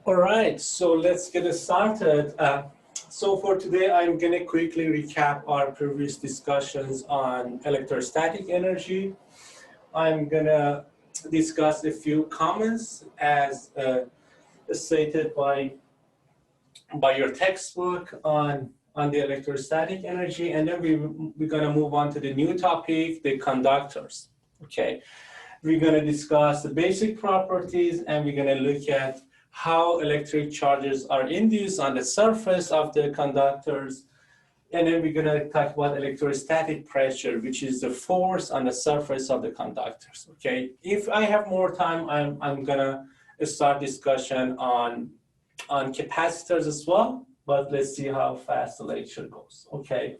All right, so let's get started. So for today, I'm going to quickly recap our previous discussions on electrostatic energy. I'm going to discuss a few comments as stated by your textbook on the electrostatic energy, and then we're going to move on to the new topic, the conductors. Okay, we're going to discuss the basic properties, and we're going to look at how electric charges are induced on the surface of the conductors. And then we're going to talk about electrostatic pressure, which is the force on the surface of the conductors. Okay, if I have more time, I'm going to start discussion on capacitors as well, but let's see how fast the lecture goes. Okay,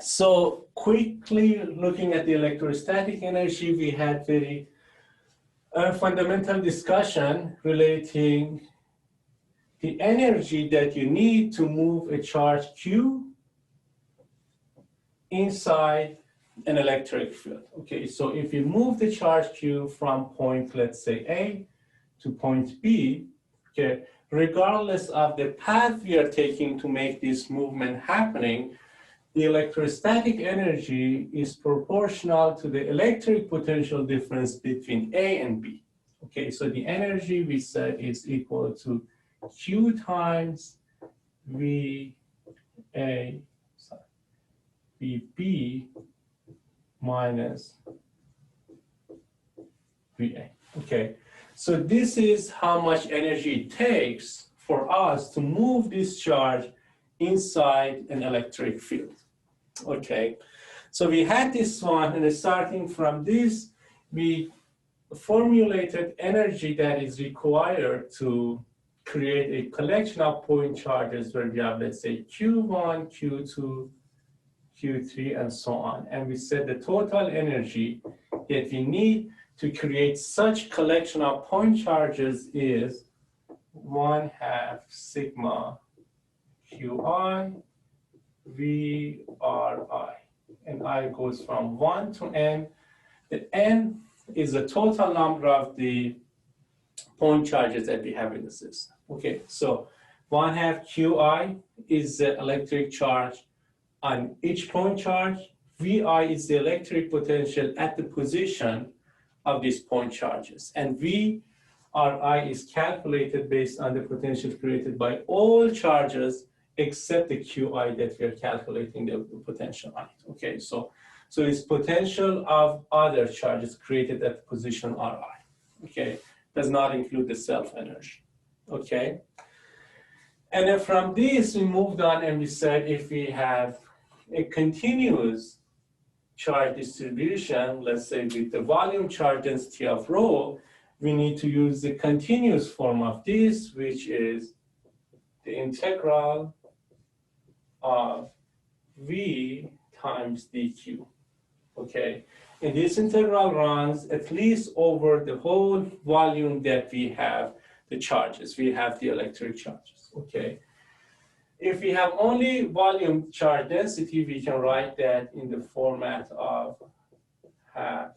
so quickly looking at the electrostatic energy, we had very fundamental discussion relating the energy that you need to move a charge Q inside an electric field. Okay, so if you move the charge Q from point, let's say A to point B, okay, regardless of the path we are taking to make this movement happening, the electrostatic energy is proportional to the electric potential difference between A and B. Okay, so the energy we said is equal to Q times VB minus VA. Okay, so this is how much energy it takes for us to move this charge inside an electric field. Okay, so we had this one, and starting from this, we formulated energy that is required to create a collection of point charges where we have, let's say, Q1, Q2, Q3, and so on. And we said the total energy that we need to create such collection of point charges is 1/2 sigma Qi VRI, and I goes from 1 to n. The n is the total number of the point charges that we have in the system. Okay, so 1/2 Qi is the electric charge on each point charge. Vi is the electric potential at the position of these point charges, and VRI is calculated based on the potential created by all charges except the Qi that we are calculating the potential on it. Okay, so it's potential of other charges created at the position Ri. Okay, does not include the self-energy. Okay, and then from this we moved on and we said if we have a continuous charge distribution, let's say with the volume charge density of rho, we need to use the continuous form of this, which is the integral of V times dq. Okay, and this integral runs at least over the whole volume that we have the charges. We have the electric charges. Okay, if we have only volume charge density, we can write that in the format of 1/2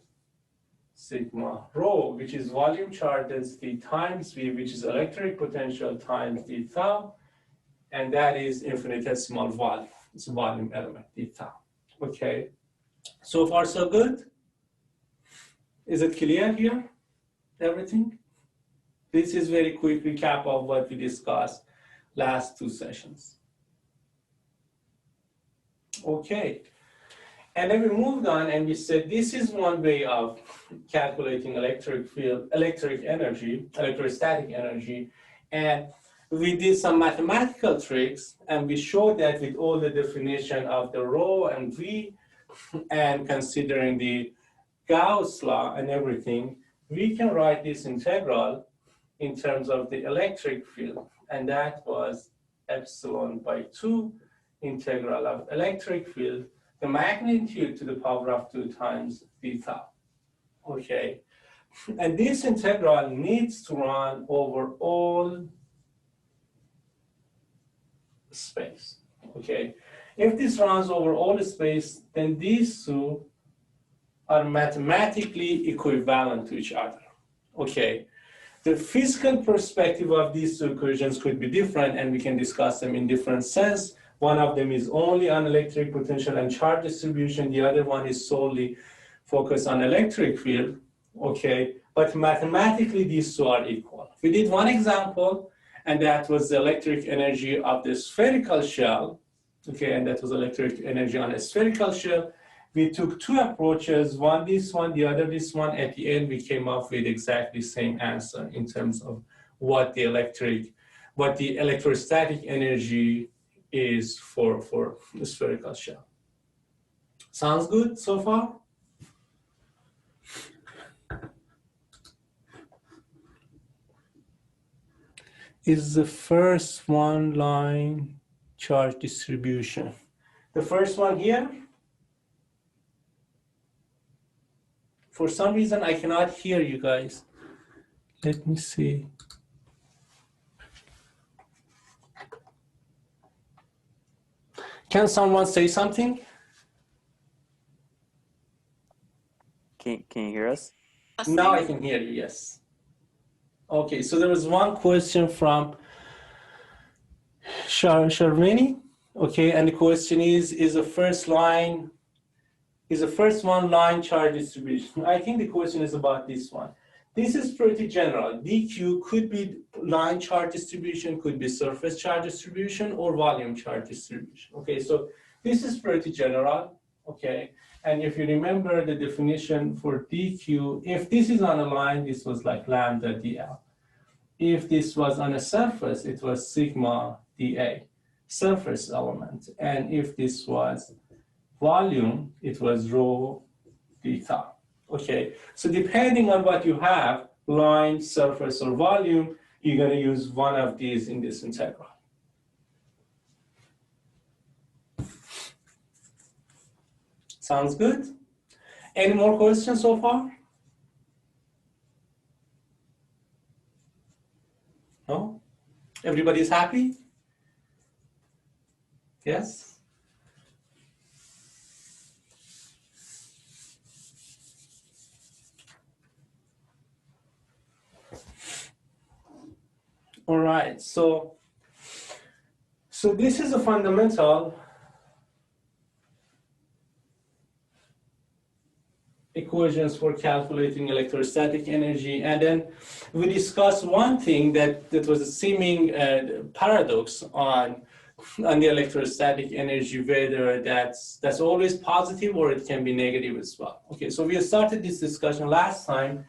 sigma rho, which is volume charge density times V, which is electric potential times d tau, and that is infinitesimal volume. It's a volume element, d tau. Okay, so far so good? Is it clear here, everything? This is very quick recap of what we discussed last 2 sessions. Okay, and then we moved on and we said this is one way of calculating electrostatic energy, and we did some mathematical tricks, and we showed that with all the definition of the rho and V, and considering the Gauss law and everything, we can write this integral in terms of the electric field, and that was epsilon by 2 integral of electric field, the magnitude to the power of 2 times d tau. Okay, and this integral needs to run over all space. Okay, if this runs over all the space, then these two are mathematically equivalent to each other. Okay, The physical perspective of these two equations could be different, and we can discuss them in different sense. One of them is only on electric potential and charge distribution. The other one is solely focused on electric field, okay? But mathematically, these two are equal. We did one example, and that was the electric energy of the spherical shell, okay? And that was electric energy on a spherical shell. We took two approaches, one this one, the other this one. At the end, we came up with exactly the same answer in terms of what the electrostatic energy is for the spherical shell. Sounds good so far? Is the first one line charge distribution? The first one here? For some reason, I cannot hear you guys. Let me see. Can someone say something? Can you hear us? Now I can hear you, yes. Okay, so there was one question from Sharmini. Okay, and the question is the first one line charge distribution? I think the question is about this one. This is pretty general. dq could be line charge distribution, could be surface charge distribution, or volume charge distribution. Okay, so this is pretty general, okay? And if you remember the definition for dq, if this is on a line, this was like lambda dl. If this was on a surface, it was sigma dA, surface element. And if this was volume, it was rho theta. Okay, so depending on what you have, line, surface, or volume, you're going to use one of these in this integral. Sounds good? Any more questions so far? No? Everybody's happy? Yes? All right, so this is a fundamental equations for calculating electrostatic energy. And then we discussed one thing that was a seeming paradox on the electrostatic energy, whether that's always positive or it can be negative as well. Okay, so we started this discussion last time.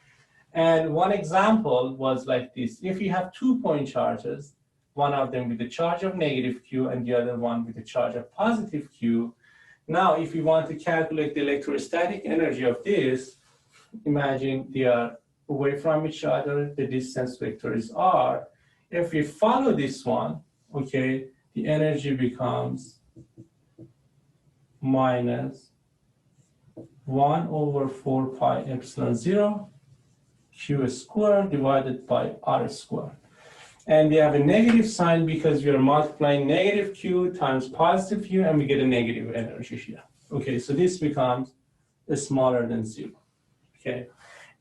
And one example was like this. If you have 2 point charges, one of them with a charge of negative Q and the other one with a charge of positive Q. Now, if you want to calculate the electrostatic energy of this, imagine they are away from each other, the distance vector is R. If we follow this one, okay, the energy becomes minus 1 over 4 pi epsilon 0 Q squared divided by R squared. And we have a negative sign because we are multiplying negative Q times positive Q, and we get a negative energy here. Okay, so this becomes smaller than 0. Okay,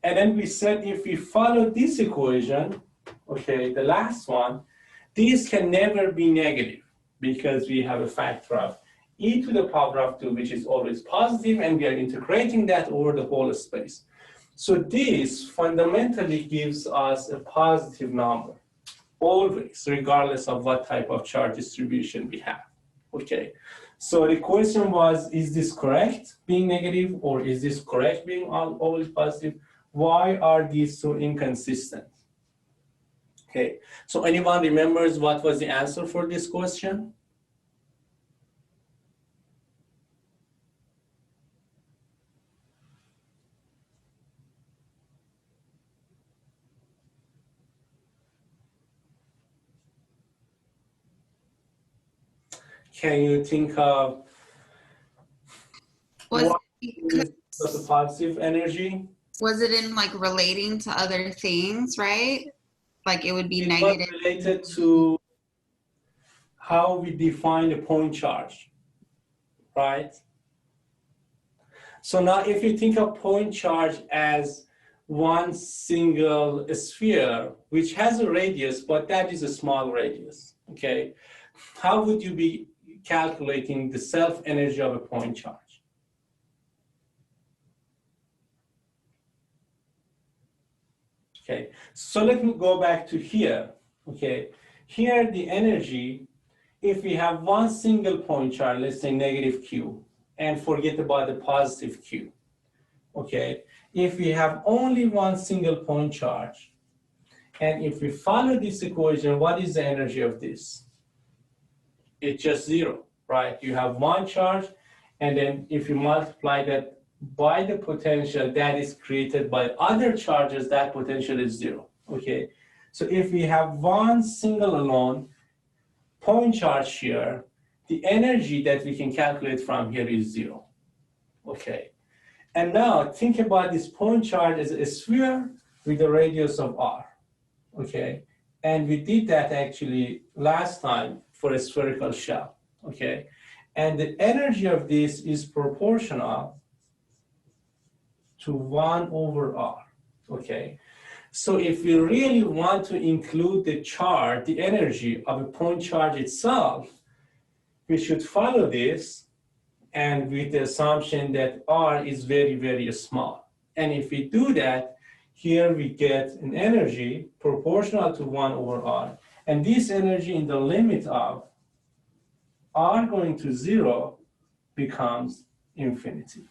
and then we said if we follow this equation, okay, the last one, these can never be negative because we have a factor of e to the power of 2, which is always positive, and we are integrating that over the whole space. So this fundamentally gives us a positive number, always, regardless of what type of charge distribution we have, okay? So the question was, is this correct, being negative, or is this correct, being always positive? Why are these so inconsistent? Okay, so anyone remembers what was the answer for this question? Can you think of what is the positive energy? Was it in like relating to other things, right? Like it would be It negative. was related to how we define a point charge, right? So now if you think of point charge as one single sphere which has a radius, but that is a small radius, okay? How would you be calculating the self-energy of a point charge? Okay, so let me go back to here, okay? Here the energy, if we have one single point charge, let's say negative Q, and forget about the positive Q, okay? If we have only one single point charge, and if we follow this equation, what is the energy of this? It's just zero, right? You have one charge, and then if you multiply that by the potential that is created by other charges, that potential is zero, okay? So if we have one single alone point charge here, the energy that we can calculate from here is zero, okay? And now think about this point charge as a sphere with a radius of r, okay? And we did that actually last time for a spherical shell, okay? And the energy of this is proportional to 1 over r, okay? So if we really want to include the charge, the energy of a point charge itself, we should follow this, and with the assumption that r is very, very small. And if we do that, here we get an energy proportional to 1 over r. And this energy in the limit of r going to 0 becomes infinity.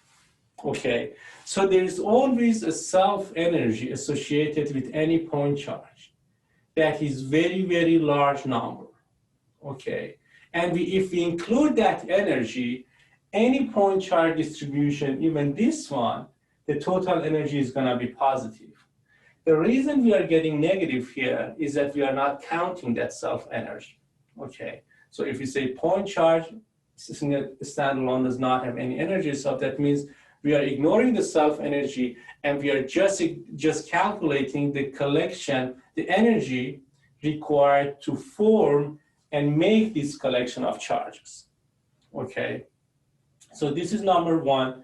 Okay, so there is always a self-energy associated with any point charge that is very, very large number, okay? And if we include that energy, any point charge distribution, even this one, the total energy is gonna be positive. The reason we are getting negative here is that we are not counting that self-energy, okay? So if we say point charge, standalone does not have any energy, so that means we are ignoring the self-energy, and we are just calculating the collection, the energy required to form and make this collection of charges, okay? So this is number one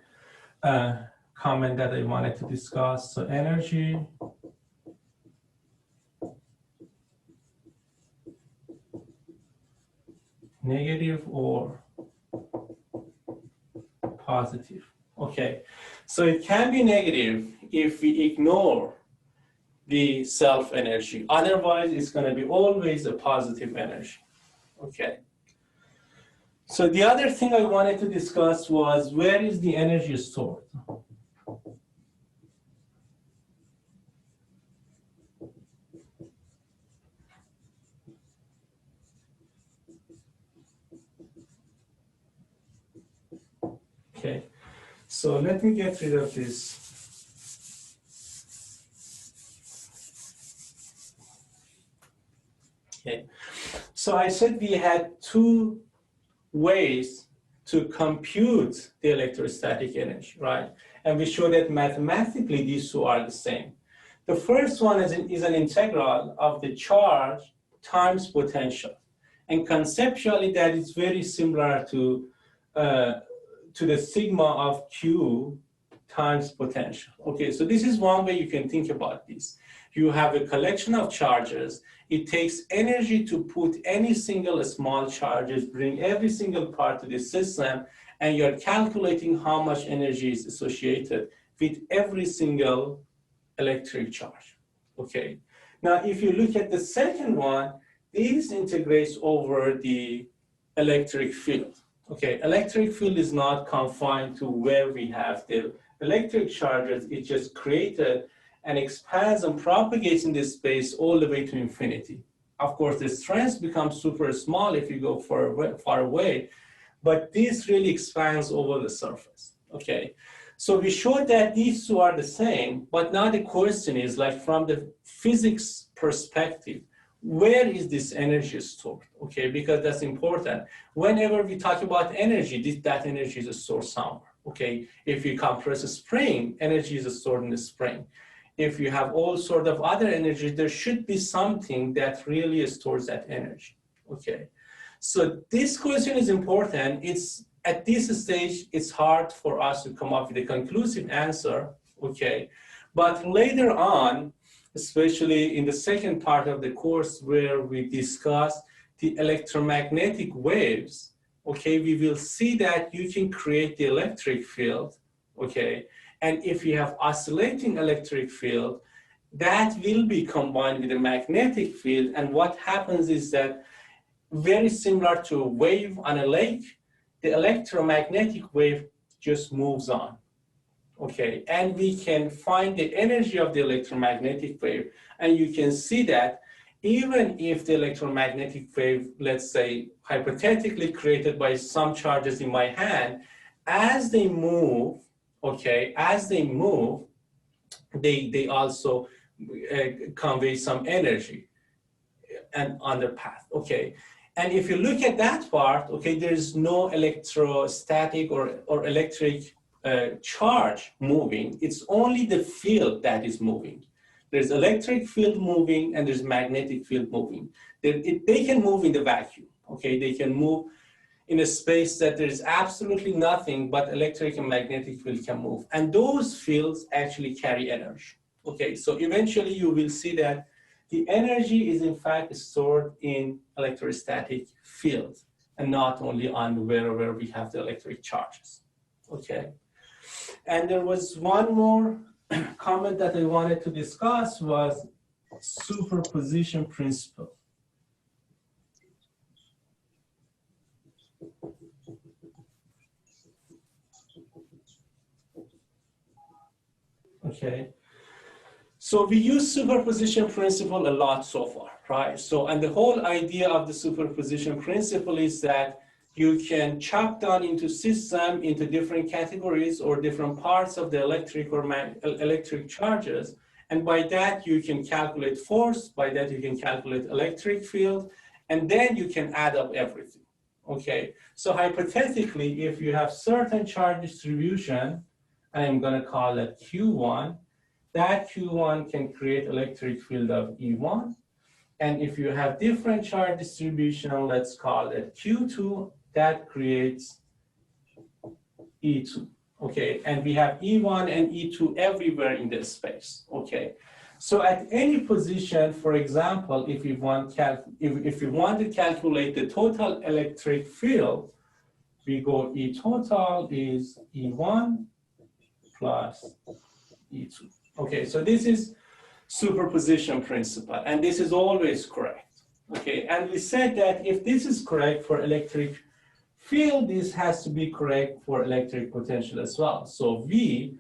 comment that I wanted to discuss. So energy negative or positive. Okay, so it can be negative if we ignore the self-energy. Otherwise, it's going to be always a positive energy. Okay. So the other thing I wanted to discuss was, where is the energy stored? Okay. So let me get rid of this. Okay. So I said we had two ways to compute the electrostatic energy, right? And we showed that mathematically these two are the same. The first one is an integral of the charge times potential. And conceptually that is very similar to the sigma of Q times potential. Okay, so this is one way you can think about this. You have a collection of charges. It takes energy to put any single small charges, bring every single part to the system, and you're calculating how much energy is associated with every single electric charge. Okay, now if you look at the second one, this integrates over the electric field. Okay, electric field is not confined to where we have the electric charges. It just created and expands and propagates in this space all the way to infinity. Of course, the strength becomes super small if you go far away, but this really expands over the surface, okay? So we showed that these two are the same, but now the question is, like, from the physics perspective, where is this energy stored, okay? Because that's important. Whenever we talk about energy, that energy is stored somewhere, okay? If you compress a spring, energy is stored in the spring. If you have all sort of other energy, there should be something that really stores that energy, okay? So this question is important. It's at this stage, it's hard for us to come up with a conclusive answer, okay? But later on, especially in the second part of the course where we discuss the electromagnetic waves, okay, we will see that you can create the electric field, okay, and if you have oscillating electric field, that will be combined with a magnetic field, and what happens is that very similar to a wave on a lake, the electromagnetic wave just moves on, okay, and we can find the energy of the electromagnetic wave, and you can see that even if the electromagnetic wave, let's say, hypothetically created by some charges in my hand, as they move, okay, as they move, they also convey some energy and on the path, okay. And if you look at that part, okay, there's no electrostatic or electric charge moving. It's only the field that is moving. There's electric field moving and there's magnetic field moving. They can move in the vacuum, okay? They can move in a space that there's absolutely nothing, but electric and magnetic field can move. And those fields actually carry energy, okay? So eventually you will see that the energy is in fact stored in electrostatic fields and not only on wherever we have the electric charges, okay? And there was one more comment that I wanted to discuss was superposition principle. Okay, so we use superposition principle a lot so far, right? So, and the whole idea of the superposition principle is that you can chop down into system into different categories or different parts of the electric or electric charges. And by that, you can calculate force, by that you can calculate electric field, and then you can add up everything, okay? So hypothetically, if you have certain charge distribution, I'm gonna call it Q1, that Q1 can create electric field of E1. And if you have different charge distribution, let's call it Q2, that creates E2, okay? And we have E1 and E2 everywhere in this space, okay? So at any position, for example, if you want to calculate the total electric field, we go E total is E1 plus E2. Okay, so this is superposition principle, and this is always correct. Okay, and we said that if this is correct for electric field, this has to be correct for electric potential as well. So V,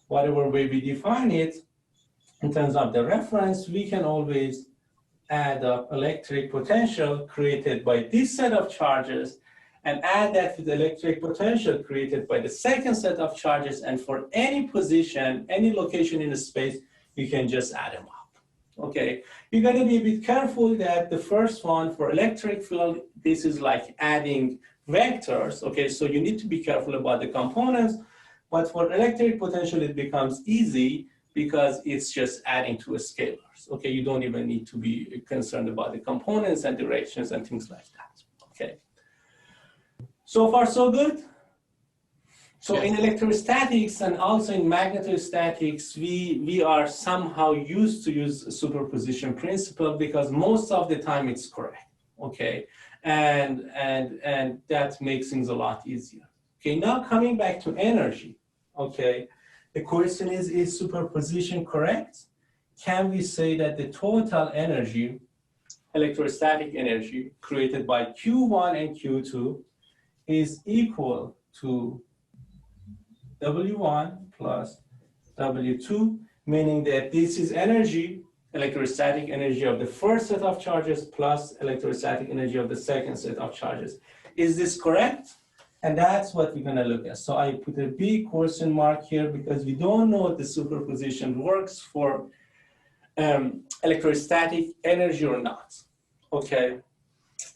whatever way we define it, in terms of the reference, we can always add up electric potential created by this set of charges and add that to the electric potential created by the second set of charges, and for any position, any location in the space, you can just add them up, okay? You gotta be a bit careful that the first one for electric field, this is like adding vectors, okay? So you need to be careful about the components, but for electric potential, it becomes easy because it's just adding to a scalars, okay? You don't even need to be concerned about the components and directions and things like that, okay? So far, so good? So in electrostatics and also in magnetostatics, we are somehow used to use superposition principle because most of the time it's correct, okay? And that makes things a lot easier. Okay, now coming back to energy, okay? The question is superposition correct? Can we say that the total energy, electrostatic energy created by Q1 and Q2 is equal to W1 plus W2, meaning that this is energy, electrostatic energy of the first set of charges plus electrostatic energy of the second set of charges. Is this correct? And that's what we're gonna look at. So I put a big question mark here because we don't know if the superposition works for electrostatic energy or not, okay?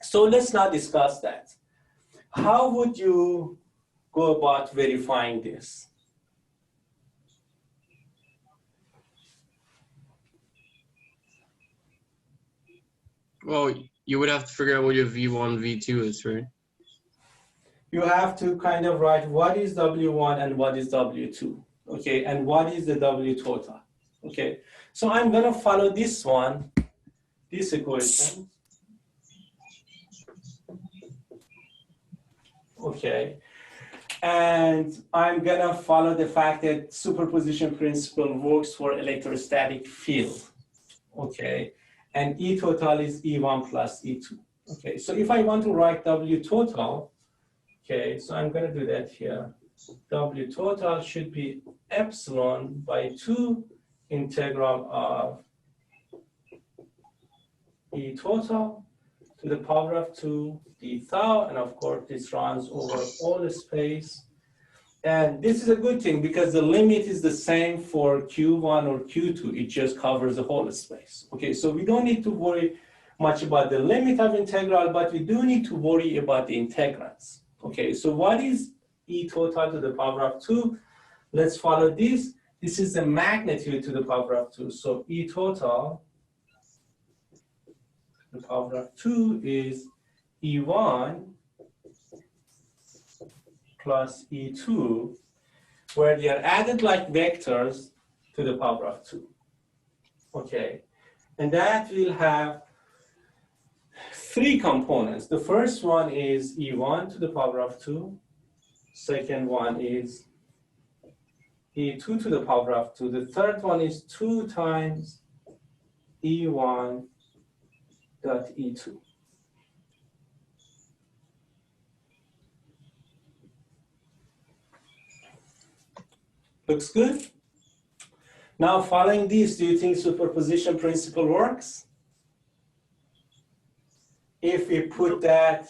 So let's now discuss that. How would you go about verifying this? Well, you would have to figure out what your V1, V2 is, right? You have to kind of write what is W1 and what is W2, okay? And what is the W total? Okay, so I'm gonna follow this one, this equation. Okay, and I'm gonna follow the fact that superposition principle works for electrostatic field. Okay, and E total is E1 plus E2. Okay, so if I want to write W total, okay, so I'm gonna do that here. W total should be epsilon by 2 integral of E total to the power of 2 d tau, and of course this runs over all the space. And this is a good thing because the limit is the same for Q1 or Q2, it just covers the whole space. Okay, so we don't need to worry much about the limit of integral, but we do need to worry about the integrants. Okay, so what is E total to the power of 2? Let's follow this. This is the magnitude to the power of 2. So E total to the power of 2 is E1 plus E2, where they are added like vectors to the power of 2. Okay, and that will have 3 components. The first one is E1 to the power of 2. Second one is E2 to the power of 2. The third one is 2 times E1 dot E2. Looks good? Now, following this, do you think superposition principle works? If we put that,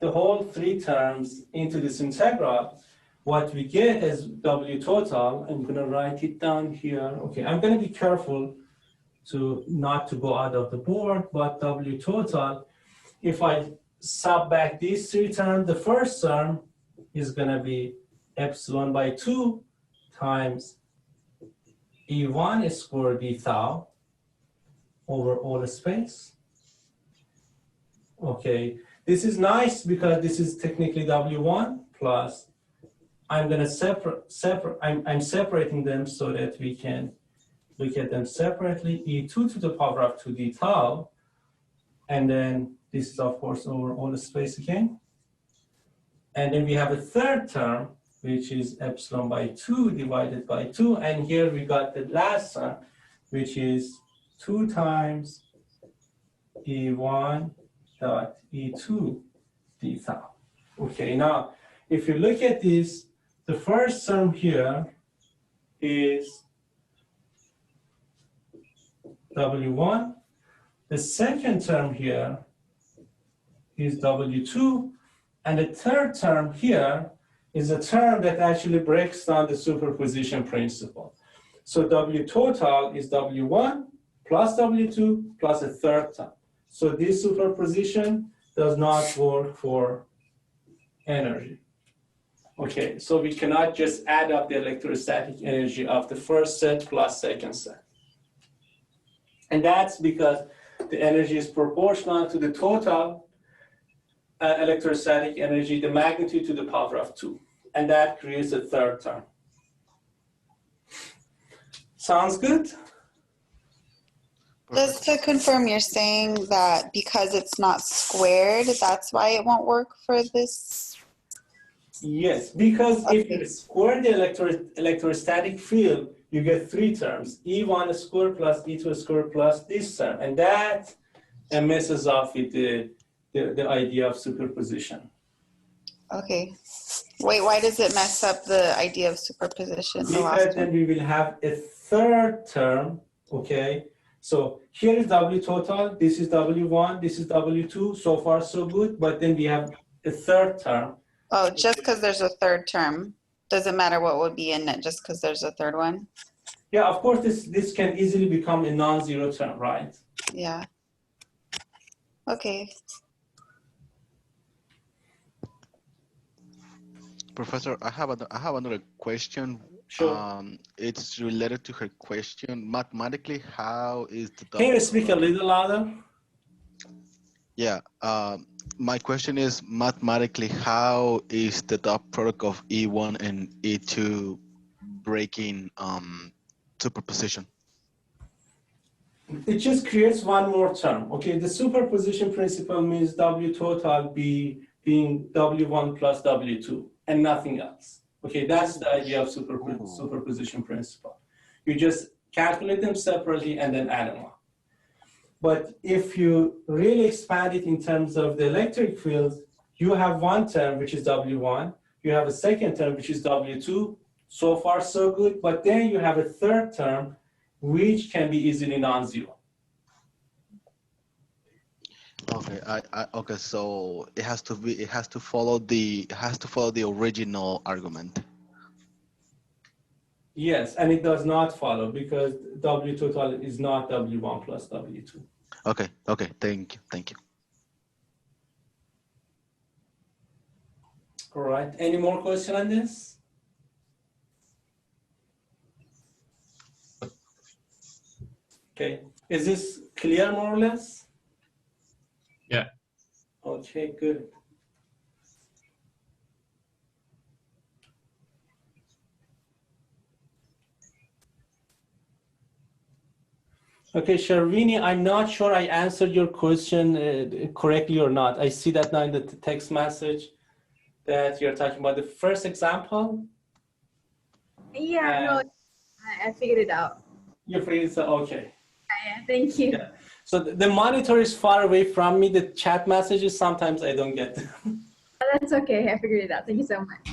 the whole 3 terms into this integral, what we get is W total. I'm going to write it down here. Okay, I'm going to be careful to not to go out of the board, but W total, if I sub back these 3 terms, the first term is going to be epsilon by 2 times E1 squared d tau over all the space. Okay, this is nice because this is technically W1 plus, I'm going to I'm separating them so that we can look at them separately. E2 to the power of 2 d tau, and then this is of course over all the space again. And then we have a third term, which is epsilon by 2 divided by 2. And here we got the last term, which is 2 times E1 dot E2 d tau. Okay, now, if you look at this, the first term here is W1. The second term here is W2. And the third term here is a term that actually breaks down the superposition principle. So W total is W1 plus W2 plus a third term. So this superposition does not work for energy. Okay, so we cannot just add up the electrostatic energy of the first set plus second set. And that's because the energy is proportional to the total electrostatic energy, the magnitude to the power of 2. And that creates a third term. Sounds good? Just to confirm, you're saying that because it's not squared, that's why it won't work for this? Yes, because if you square the electrostatic field, you get 3 terms, E1 squared plus E2 squared plus this term. And that messes off with the idea of superposition. Okay. Wait, why does it mess up the idea of superposition? The Because last then one? we will have a third term, okay? So here is W total, this is W1, this is W2, so far so good, but then we have a third term. Oh, just because there's a third term. Doesn't matter what would be in it just because there's a third one? Yeah, of course, this can easily become a non-zero term, right? Yeah. Okay. Professor, I have another question. Sure. It's related to her question. Mathematically, how is the Can you speak a little louder? Yeah. My question is, mathematically, how is the dot product of E1 and E2 breaking superposition? It just creates one more term. Okay, the superposition principle means W total being W1 plus W2 and nothing else. Okay, that's the idea of superposition principle. You just calculate them separately and then add them up. But if you really expand it in terms of the electric field, you have one term, which is W1. You have a second term, which is W2. So far, so good. But then you have a third term, which can be easily non-zero. Okay, okay. So it has to follow the original argument. Yes, and it does not follow because W total is not W1 plus W2. Okay, okay. Thank you. All right. Any more question on this? Okay. Is this clear more or less? Yeah. Okay, good. Okay, Sharvini, I'm not sure I answered your question correctly or not. I see that now in the text message that you're talking about the first example. Yeah, no, I figured it out. You figured it out, okay. Yeah, thank you. Yeah. So the monitor is far away from me. The chat messages, sometimes I don't get them. That's okay, I figured it out. Thank you so much.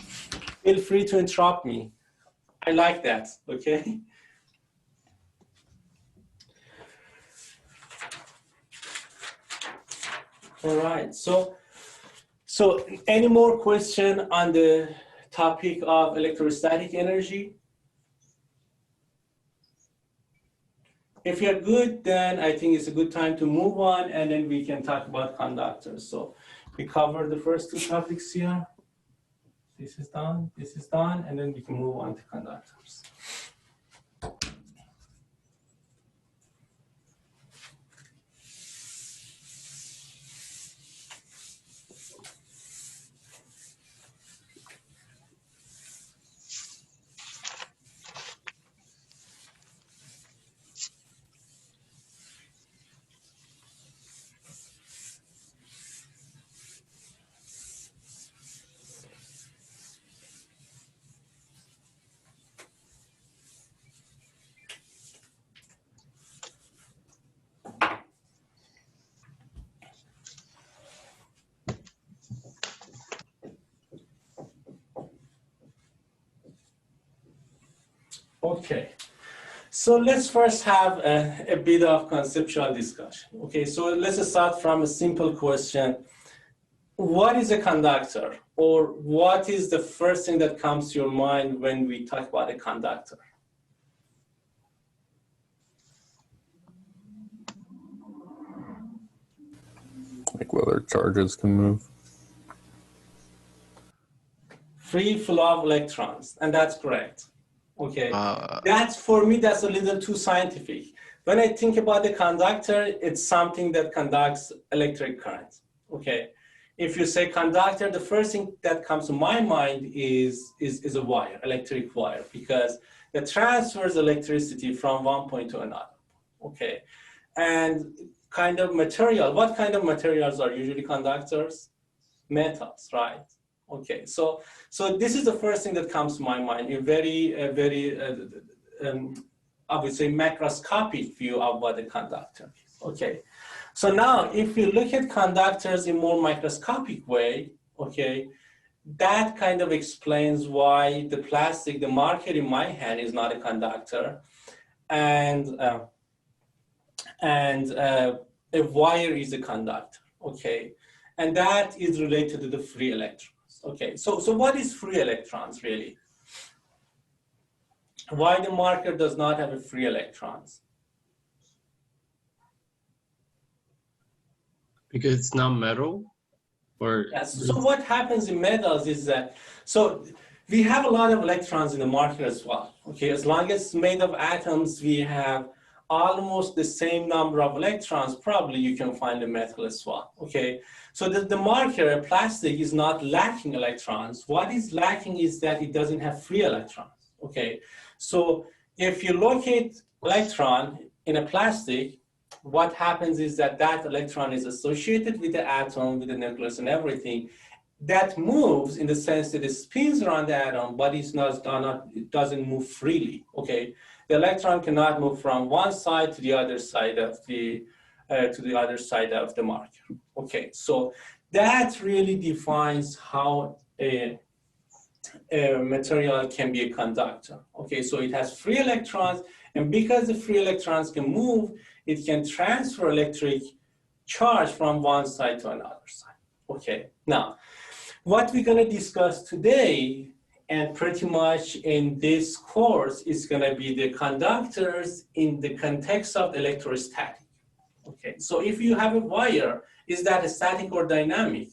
Feel free to interrupt me. I like that, okay? All right, so any more question on the topic of electrostatic energy? If you're good, then I think it's a good time to move on, and then we can talk about conductors. So we covered the first two topics here. This is done, and then we can move on to conductors. Okay, so let's first have a bit of conceptual discussion. Okay, so let's start from a simple question. What is a conductor, or what is the first thing that comes to your mind when we talk about a conductor? Like whether charges can move. Free flow of electrons, and that's correct. Okay, that's for me, that's a little too scientific. When I think about the conductor, it's something that conducts electric current. Okay, if you say conductor, the first thing that comes to my mind is a wire, electric wire, because it transfers electricity from one point to another. Okay, and kind of material, what kind of materials are usually conductors? Metals, right? Okay, so this is the first thing that comes to my mind, a very I would say macroscopic view of what a conductor is. Okay, so now if you look at conductors in more microscopic way, okay, that kind of explains why the plastic, the marker in my hand is not a conductor, and a wire is a conductor. Okay, and that is related to the free electron. Okay, so what is free electrons really? Why the marker does not have a free electrons? Because it's not metal, or Yes. So what happens in metals is that, so we have a lot of electrons in the marker as well. Okay, as long as it's made of atoms, we have almost the same number of electrons. Probably you can find a metal as well. Okay, so the marker, a plastic, is not lacking electrons. What is lacking is that it doesn't have free electrons. Okay, So if you locate electron in a plastic, what happens is that that electron is associated with the atom, with the nucleus and everything. That moves in the sense that it spins around the atom, but it doesn't move freely, okay? The electron cannot move from one side to the other side of the marker, okay? So that really defines how a material can be a conductor, okay? So it has free electrons, and because the free electrons can move, it can transfer electric charge from one side to another side, okay? Now, what we're gonna discuss today, and pretty much in this course, is gonna be the conductors in the context of electrostatic, okay? So if you have a wire, is that static or dynamic?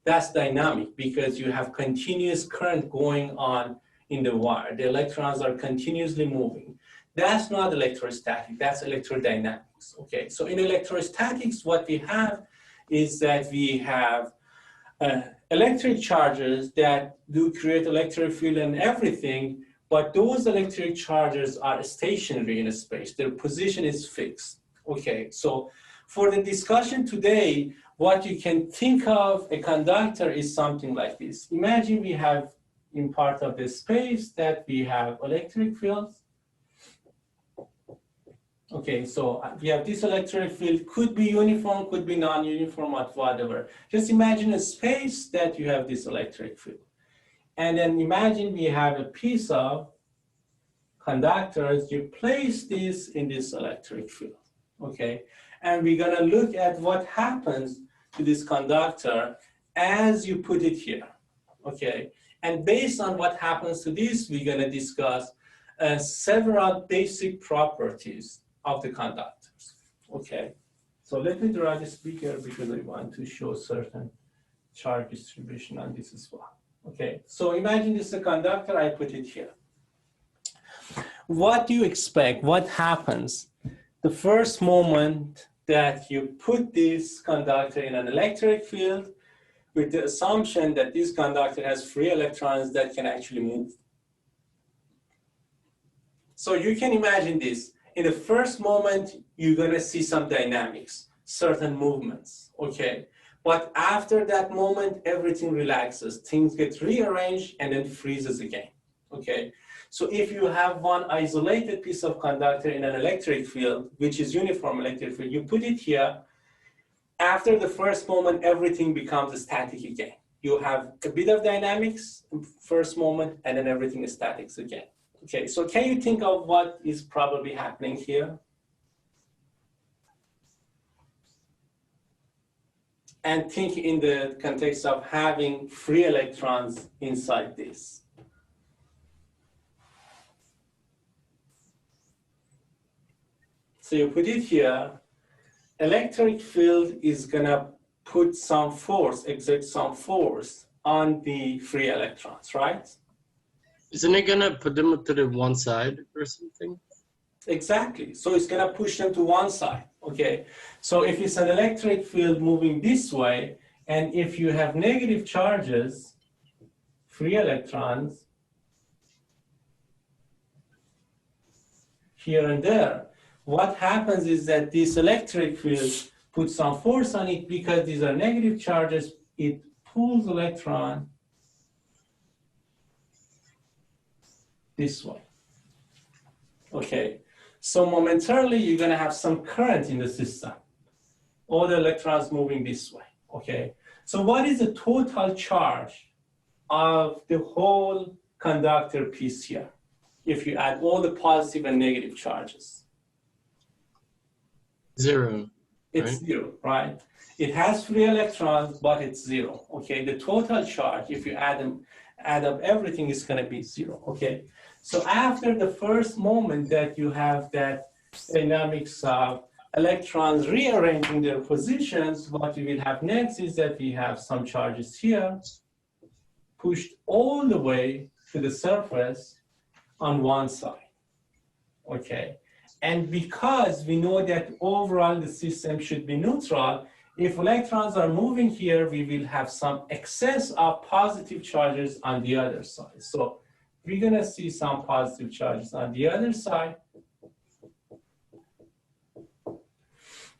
That's dynamic because you have continuous current going on in the wire. The electrons are continuously moving. That's not electrostatic, that's electrodynamics, okay? So in electrostatics, what we have is that we have electric charges that do create electric field and everything, but those electric charges are stationary in space. Their position is fixed, okay? So for the discussion today, what you can think of a conductor is something like this. Imagine we have in part of the space that we have electric fields. Okay, so we have this electric field, could be uniform, could be non-uniform, or whatever. Just imagine a space that you have this electric field. And then imagine we have a piece of conductors, you place this in this electric field, okay? And we're gonna look at what happens to this conductor as you put it here, okay? And based on what happens to this, we're gonna discuss several basic properties of the conductors, okay? So let me draw the speaker because I want to show certain charge distribution on this as well, okay? So imagine this is a conductor, I put it here. What do you expect? What happens the first moment that you put this conductor in an electric field with the assumption that this conductor has free electrons that can actually move? So you can imagine this. In the first moment, you're gonna see some dynamics, certain movements, okay? But after that moment, everything relaxes, things get rearranged and then freezes again, okay? So if you have one isolated piece of conductor in an electric field, which is uniform electric field, you put it here, after the first moment, everything becomes static again. You have a bit of dynamics, first moment, and then everything is static again. Okay, so can you think of what is probably happening here? And think in the context of having free electrons inside this. So you put it here, electric field is gonna put some force, exert some force on the free electrons, right? Isn't it gonna put them to the one side or something? Exactly. So it's gonna push them to one side, okay? So if it's an electric field moving this way, and if you have negative charges, free electrons, here and there, what happens is that this electric field puts some force on it because these are negative charges, it pulls electron this way, okay? So momentarily, you're gonna have some current in the system, all the electrons moving this way, okay? So what is the total charge of the whole conductor piece here, if you add all the positive and negative charges? 0. It's right? 0, right? It has free electrons, but it's 0, okay? The total charge, if you add up everything, is gonna be 0, okay? So after the first moment that you have that dynamics of electrons rearranging their positions, what we will have next is that we have some charges here pushed all the way to the surface on one side, okay? And because we know that overall the system should be neutral, if electrons are moving here, we will have some excess of positive charges on the other side. So we're gonna see some positive charges. On the other side,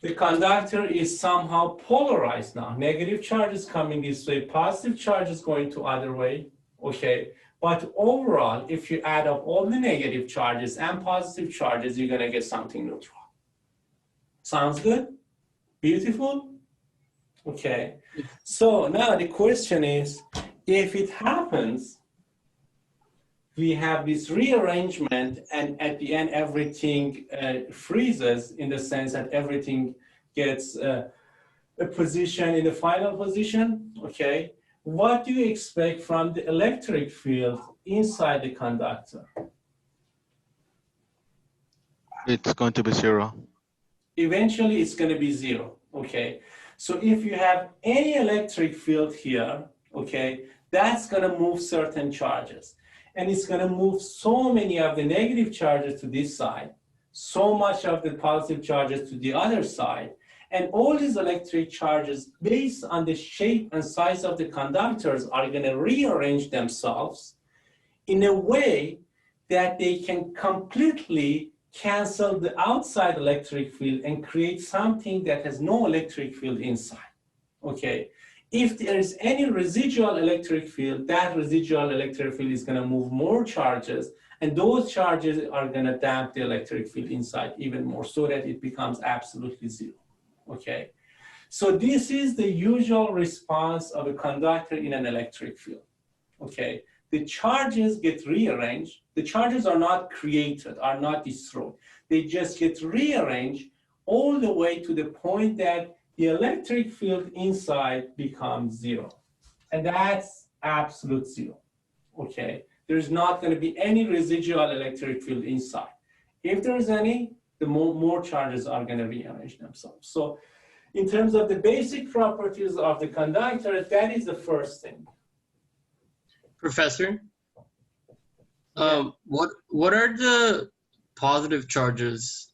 the conductor is somehow polarized now. Negative charge is coming this way, positive charge is going to other way, okay? But overall, if you add up all the negative charges and positive charges, you're gonna get something neutral. Sounds good? Beautiful? Okay. So now the question is, if it happens, we have this rearrangement, and at the end, everything freezes in the sense that everything gets a position in the final position, okay? What do you expect from the electric field inside the conductor? It's going to be 0. Eventually, it's going to be 0, okay? So if you have any electric field here, okay, that's going to move certain charges. And it's going to move so many of the negative charges to this side, so much of the positive charges to the other side. And all these electric charges, based on the shape and size of the conductors, are going to rearrange themselves in a way that they can completely cancel the outside electric field and create something that has no electric field inside, okay? If there is any residual electric field, that residual electric field is going to move more charges, and those charges are going to damp the electric field inside even more so that it becomes absolutely 0, okay? So this is the usual response of a conductor in an electric field, okay? The charges get rearranged. The charges are not created, are not destroyed. They just get rearranged all the way to the point that the electric field inside becomes 0. And that's absolute 0, okay? There's not going to be any residual electric field inside. If there's any, the more charges are going to rearrange themselves. So in terms of the basic properties of the conductor, that is the first thing. Professor, what are the positive charges?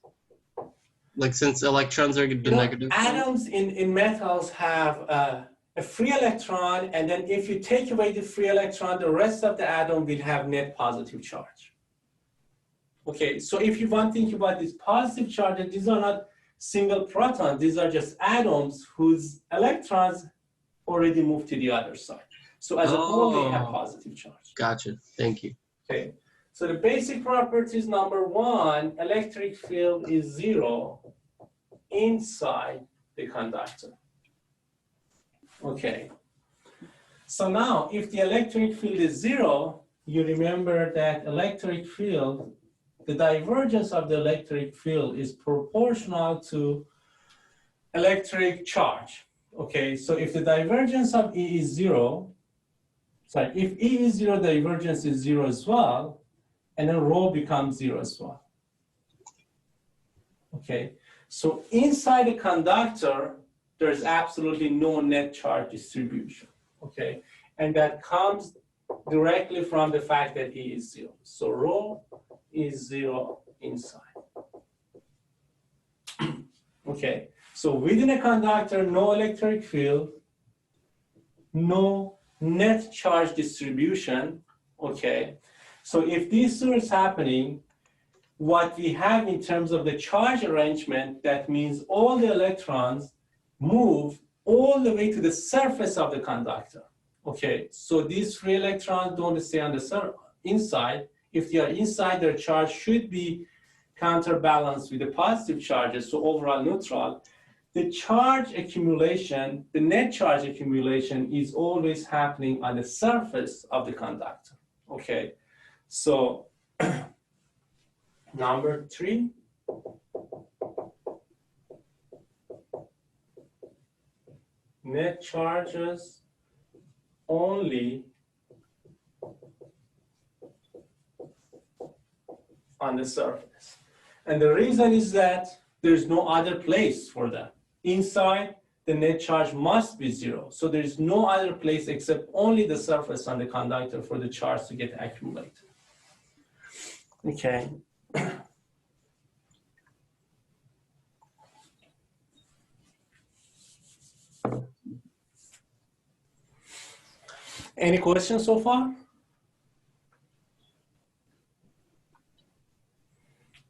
Like, since electrons are the negative. Atoms in metals have a free electron, and then if you take away the free electron, the rest of the atom will have net positive charge. Okay, so if you want to think about these positive charges, these are not single protons, these are just atoms whose electrons already moved to the other side. So as a whole, they have positive charge. Gotcha, thank you. Okay, so the basic properties, number 1, electric field is 0 inside the conductor. Okay, so now if the electric field is 0, you remember that electric field, the divergence of the electric field is proportional to electric charge. Okay, so if the divergence of E is 0, sorry, if E is 0, the divergence is 0 as well, and then rho becomes 0 as well. Okay, so inside the conductor, there's absolutely no net charge distribution. Okay, and that comes directly from the fact that E is 0. So rho is 0 inside. Okay, so within a conductor, no electric field, no net charge distribution. Okay, so if this is happening, what we have in terms of the charge arrangement, that means all the electrons move all the way to the surface of the conductor. Okay, so these free electrons don't stay on the inside. If they are inside, their charge should be counterbalanced with the positive charges, so overall neutral. The charge accumulation, the net charge accumulation, is always happening on the surface of the conductor. Okay, so number 3. Net charges only on the surface. And the reason is that there's no other place for that. Inside, the net charge must be 0. So there's no other place except only the surface on the conductor for the charge to get accumulated. Okay. Any questions so far?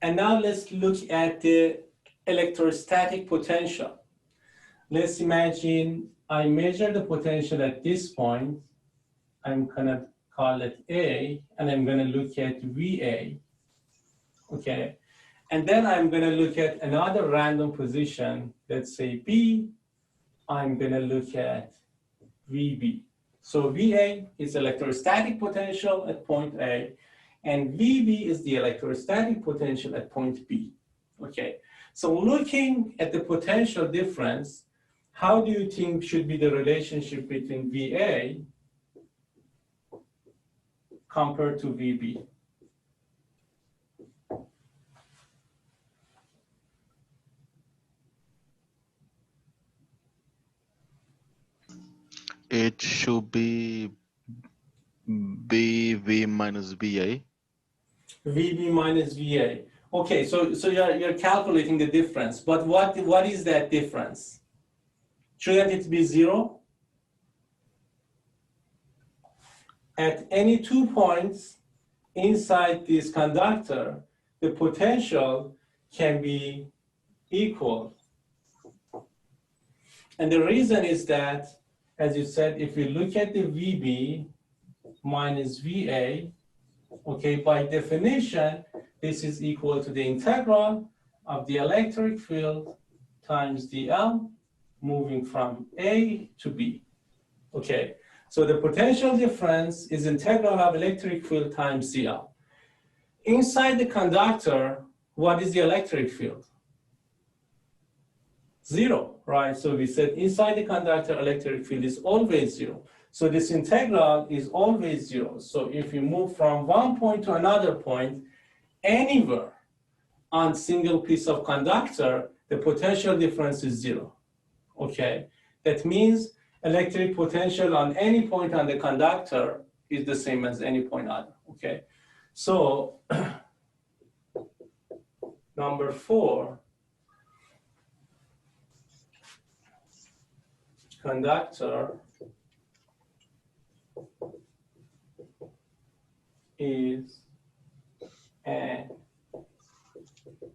And now let's look at the electrostatic potential. Let's imagine I measure the potential at this point. I'm gonna call it A, and I'm gonna look at VA, okay? And then I'm gonna look at another random position, let's say B. I'm gonna look at VB. So VA is electrostatic potential at point A, and VB is the electrostatic potential at point B, okay? So looking at the potential difference, how do you think should be the relationship between VA compared to VB? It should be BV minus VA. VB minus VA. Okay, so you're calculating the difference, but what is that difference? Shouldn't it be zero? At any 2 points inside this conductor, the potential can be equal. And the reason is that, as you said, if we look at the VB minus VA, okay, by definition, this is equal to the integral of the electric field times dl moving from A to B, okay? So the potential difference is integral of electric field times dl. Inside the conductor, what is the electric field? Zero, right? So we said inside the conductor, electric field is always zero. So this integral is always zero. So if you move from one point to another point, anywhere on single piece of conductor, the potential difference is zero, okay? That means electric potential on any point on the conductor is the same as any point other, okay? So number 4, conductor is an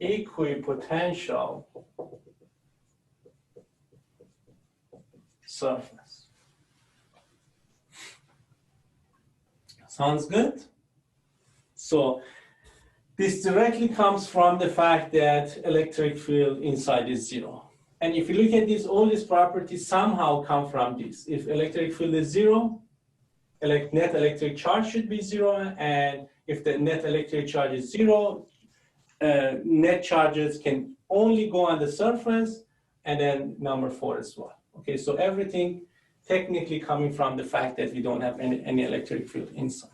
equipotential surface. Sounds good? So this directly comes from the fact that electric field inside is zero. And if you look at this, all these properties somehow come from this. If electric field is zero, net electric charge should be zero, and if the net electric charge is zero, net charges can only go on the surface, and then number 4 as well. Okay, so everything technically coming from the fact that we don't have any electric field inside.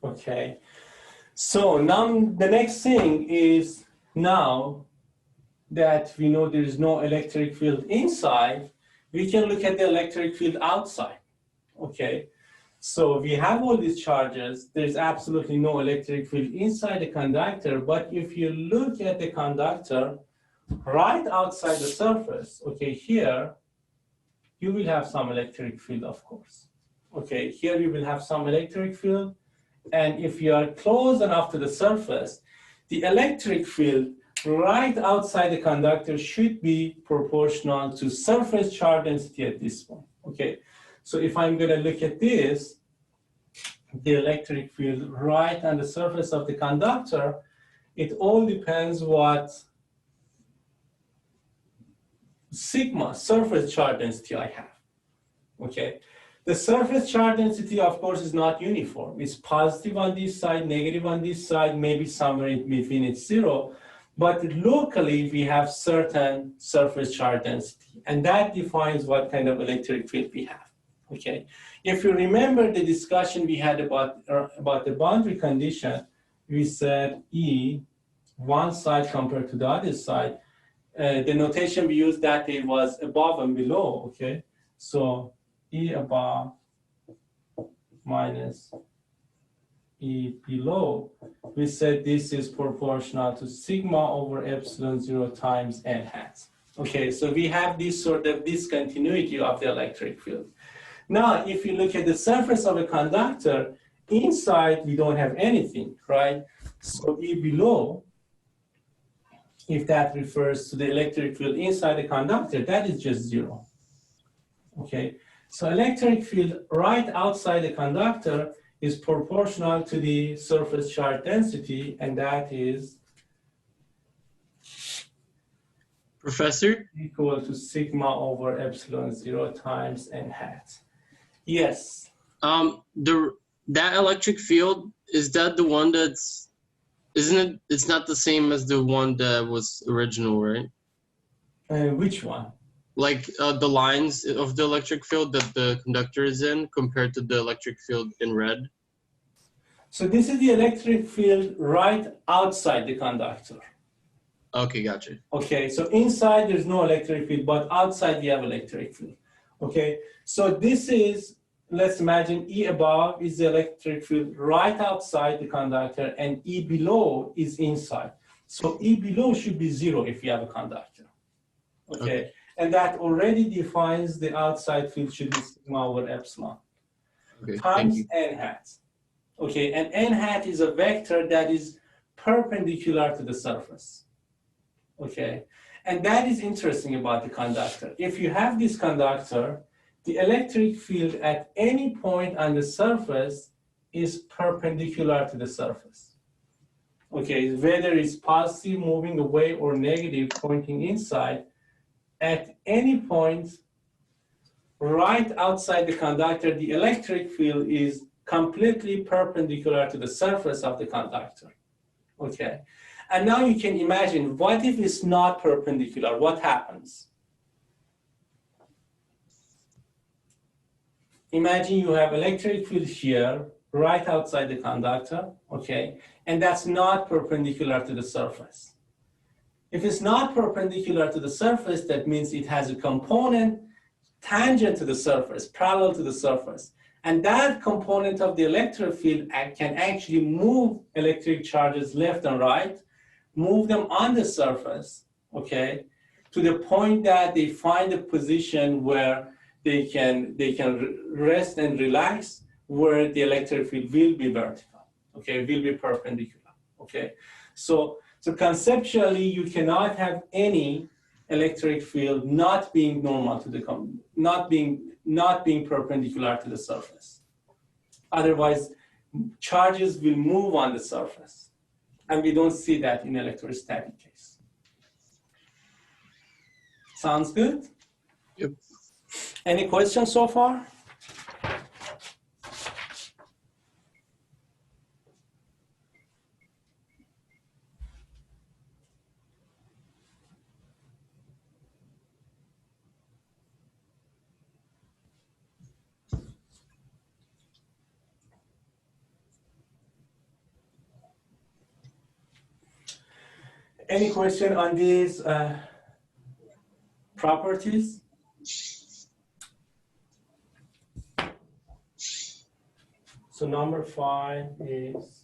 Okay, so now the next thing is, now that we know there is no electric field inside, we can look at the electric field outside, okay? So we have all these charges, there's absolutely no electric field inside the conductor, but if you look at the conductor right outside the surface, okay, here, you will have some electric field, of course. Okay, here you will have some electric field, and if you are close enough to the surface, the electric field right outside the conductor should be proportional to surface charge density at this point, okay? So if I'm gonna look at this, the electric field right on the surface of the conductor, it all depends what sigma surface charge density I have, okay? The surface charge density, of course, is not uniform. It's positive on this side, negative on this side, maybe somewhere in between it's zero. But locally, we have certain surface charge density, and that defines what kind of electric field we have, okay? If you remember the discussion we had about the boundary condition, we said E, one side compared to the other side. The notation we used that day was above and below, okay? So E above minus E below, we said this is proportional to sigma over epsilon 0 times n hat. Okay, so we have this sort of discontinuity of the electric field. Now, if you look at the surface of a conductor, inside we don't have anything, right? So E below, if that refers to the electric field inside the conductor, that is just 0. Okay, so electric field right outside the conductor is proportional to the surface charge density, and that is Professor? equal to sigma over epsilon 0 times n hat. Yes. That electric field, is that the one that's, isn't it, it's not the same as the one that was original, right? Which one? Like the lines of the electric field that the conductor is in compared to the electric field in red? So this is the electric field right outside the conductor. Okay, gotcha. Okay, so inside there's no electric field, but outside we have electric field. Okay, so this is, let's imagine E above is the electric field right outside the conductor, and E below is inside. So E below should be 0 if you have a conductor. Okay, and that already defines the outside field should be sigma over epsilon Okay, thank times you. n hat. Okay, and n hat is a vector that is perpendicular to the surface. Okay, and that is interesting about the conductor. If you have this conductor, the electric field at any point on the surface is perpendicular to the surface. Okay, whether it's positive moving away or negative pointing inside, at any point right outside the conductor, the electric field is completely perpendicular to the surface of the conductor. Okay, and now you can imagine, what if it's not perpendicular? What happens? Imagine you have electric field here, right outside the conductor, okay, and that's not perpendicular to the surface. If it's not perpendicular to the surface, that means it has a component tangent to the surface, parallel to the surface. And that component of the electric field can actually move electric charges left and right, move them on the surface, okay, to the point that they find a position where they can rest and relax, where the electric field will be vertical, okay, will be perpendicular, okay. So conceptually, you cannot have any electric field not being normal to the not being perpendicular to the surface. Otherwise, charges will move on the surface, and we don't see that in electrostatic case. Sounds good? Yep. Any questions so far? Any question on these properties? So number 5 is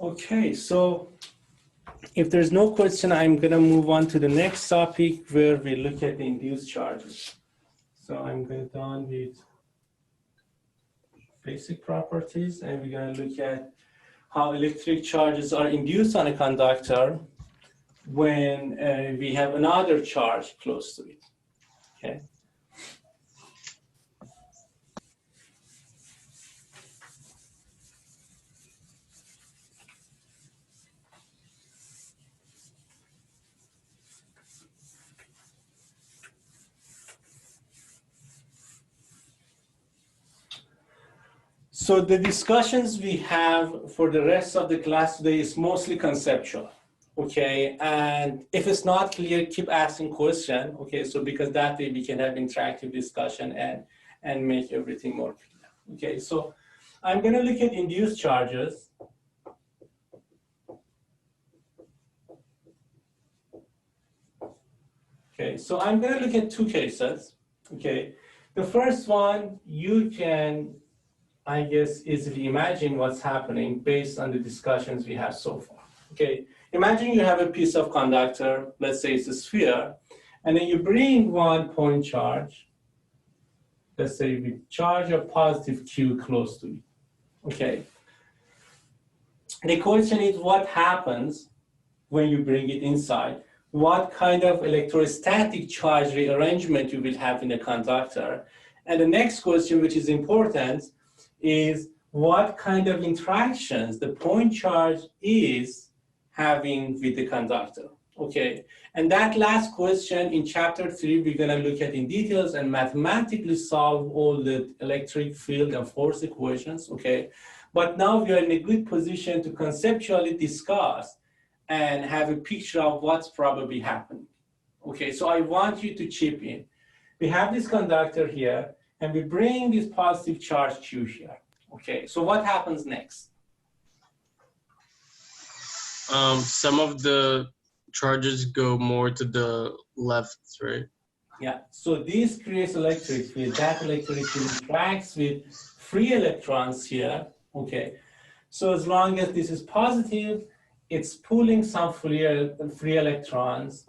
okay, so if there's no question, I'm going to move on to the next topic where we look at the induced charges. So I'm going to done with basic properties, and we're going to look at how electric charges are induced on a conductor when we have another charge close to it. Okay. So the discussions we have for the rest of the class today is mostly conceptual, Okay, and if it's not clear, keep asking question. Okay, so because that way we can have interactive discussion and make everything more clear. Okay, so I'm going to look at induced charges. Okay, so I'm going to look at two cases. Okay, the first one, you can, I guess, easily imagine what's happening based on the discussions we have so far. Okay, imagine you have a piece of conductor, let's say it's a sphere, and then you bring one point charge, let's say with charge of positive Q close to it. Okay, the question is what happens when you bring it inside? What kind of electrostatic charge rearrangement you will have in the conductor? And the next question, which is important, is what kind of interactions the point charge is having with the conductor. Okay, and that last question in chapter 3, we're going to look at in details and mathematically solve all the electric field and force equations. Okay, but now we are in a good position to conceptually discuss and have a picture of what's probably happening. Okay, so I want you to chip in. We have this conductor here, and we bring this positive charge Q here. Okay, so what happens next? Some of the charges go more to the left, right? Yeah, so this creates electric field. That electric field interacts with free electrons here. Okay, so as long as this is positive, it's pulling some free electrons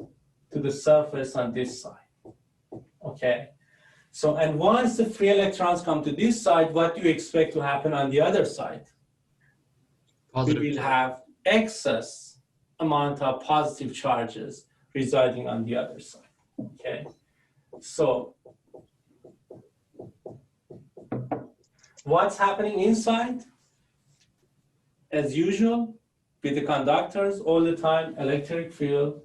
to the surface on this side. Okay, so and once the free electrons come to this side, what do you expect to happen on the other side? Positive. We will have excess amount of positive charges residing on the other side. Okay, so what's happening inside? As usual, with the conductors all the time, electric field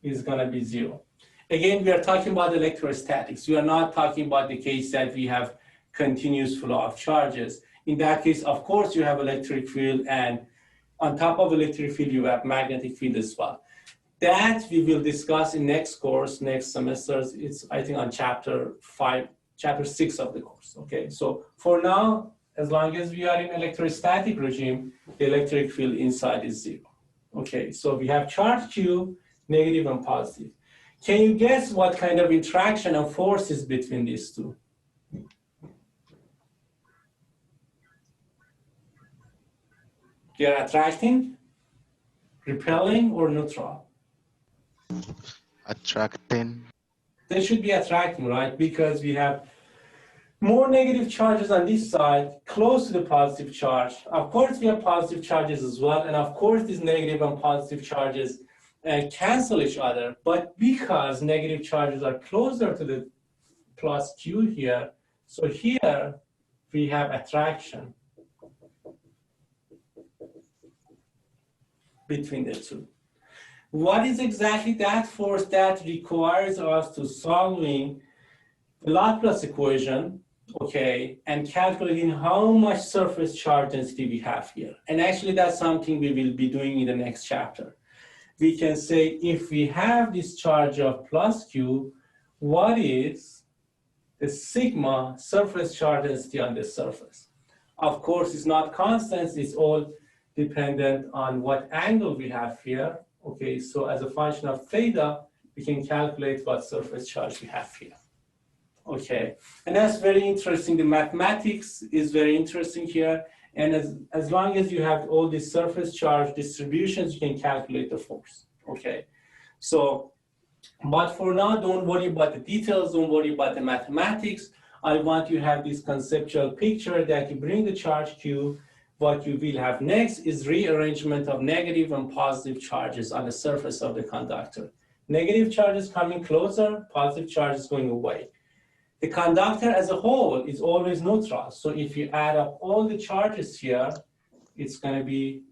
is going to be 0. Again, we are talking about electrostatics. We are not talking about the case that we have continuous flow of charges. In that case, of course, you have electric field, and on top of electric field, you have magnetic field as well. That we will discuss in next course, next semesters. It's, I think, on chapter 6 of the course. Okay, so for now, as long as we are in electrostatic regime, the electric field inside is 0. Okay, so we have charge Q, negative and positive. Can you guess what kind of interaction and force is between these two? They are attracting, repelling, or neutral? Attracting. They should be attracting, right? Because we have more negative charges on this side, close to the positive charge. Of course, we have positive charges as well. And of course, these negative and positive charges cancel each other. But because negative charges are closer to the plus Q here, so here we have attraction between the two. What is exactly that force that requires us to solving the Laplace equation, okay, and calculating how much surface charge density we have here? And actually, that's something we will be doing in the next chapter. We can say if we have this charge of plus Q, what is the sigma surface charge density on the surface? Of course, it's not constant. It's all dependent on what angle we have here. Okay, so as a function of theta, we can calculate what surface charge we have here. Okay, and that's very interesting. The mathematics is very interesting here. And as long as you have all these surface charge distributions, you can calculate the force. Okay, so, but for now, don't worry about the details. Don't worry about the mathematics. I want you to have this conceptual picture that you bring the charge Q. What you will have next is rearrangement of negative and positive charges on the surface of the conductor. Negative charges coming closer, positive charges going away. The conductor as a whole is always neutral. So if you add up all the charges here, it's going to be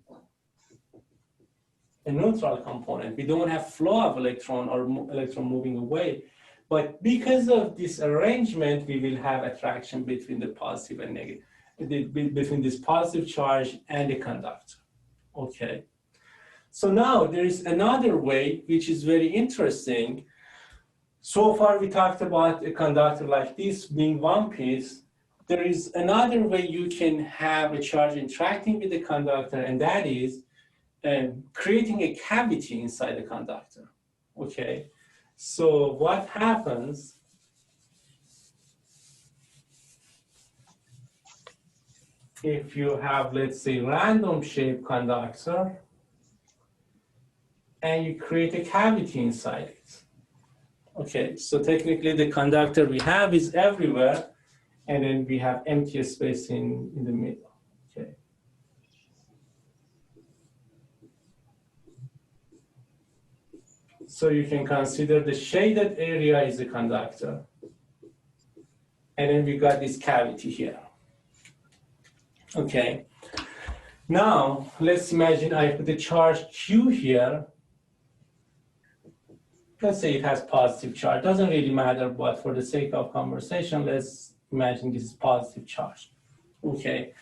a neutral component. We don't have flow of electron or electron moving away. But because of this arrangement, we will have attraction between the positive and negative, between this positive charge and the conductor. Okay. So now there is another way which is very interesting. So far we talked about a conductor like this being one piece. There is another way you can have a charge interacting with the conductor, and that is creating a cavity inside the conductor. Okay, so what happens if you have, let's say, random shaped conductor and you create a cavity inside it? Okay, so technically the conductor we have is everywhere, and then we have empty space in the middle. Okay. So you can consider the shaded area is the conductor, and then we got this cavity here. Okay, now let's imagine I put a charge Q here. Let's say it has positive charge. Doesn't really matter, but for the sake of conversation, let's imagine this is positive charge. Okay,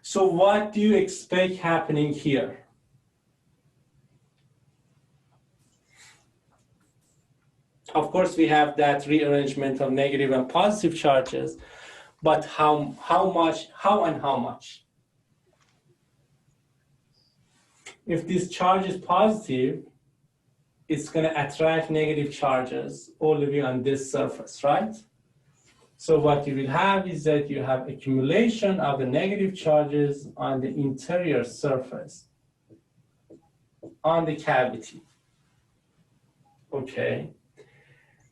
so what do you expect happening here? Of course, we have that rearrangement of negative and positive charges, but how much? If this charge is positive, it's going to attract negative charges all the way on this surface, right? So what you will have is that you have accumulation of the negative charges on the interior surface, on the cavity. Okay.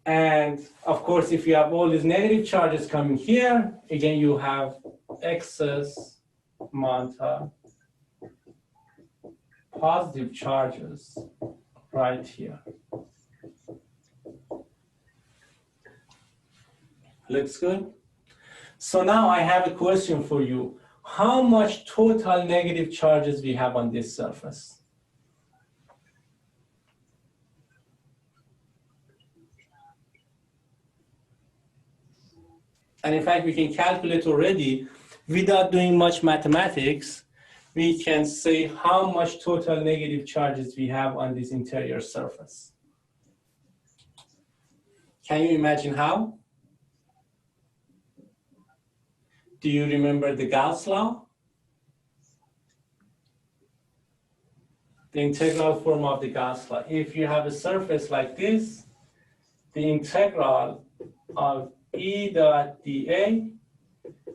And of course, if you have all these negative charges coming here, again, you have excess amount of positive charges right here. Looks good? So now I have a question for you. How much total negative charges we have on this surface? And in fact, we can calculate already without doing much mathematics. We can say how much total negative charges we have on this interior surface. Can you imagine how? Do you remember the Gauss law? The integral form of the Gauss law. If you have a surface like this, the integral of E dot dA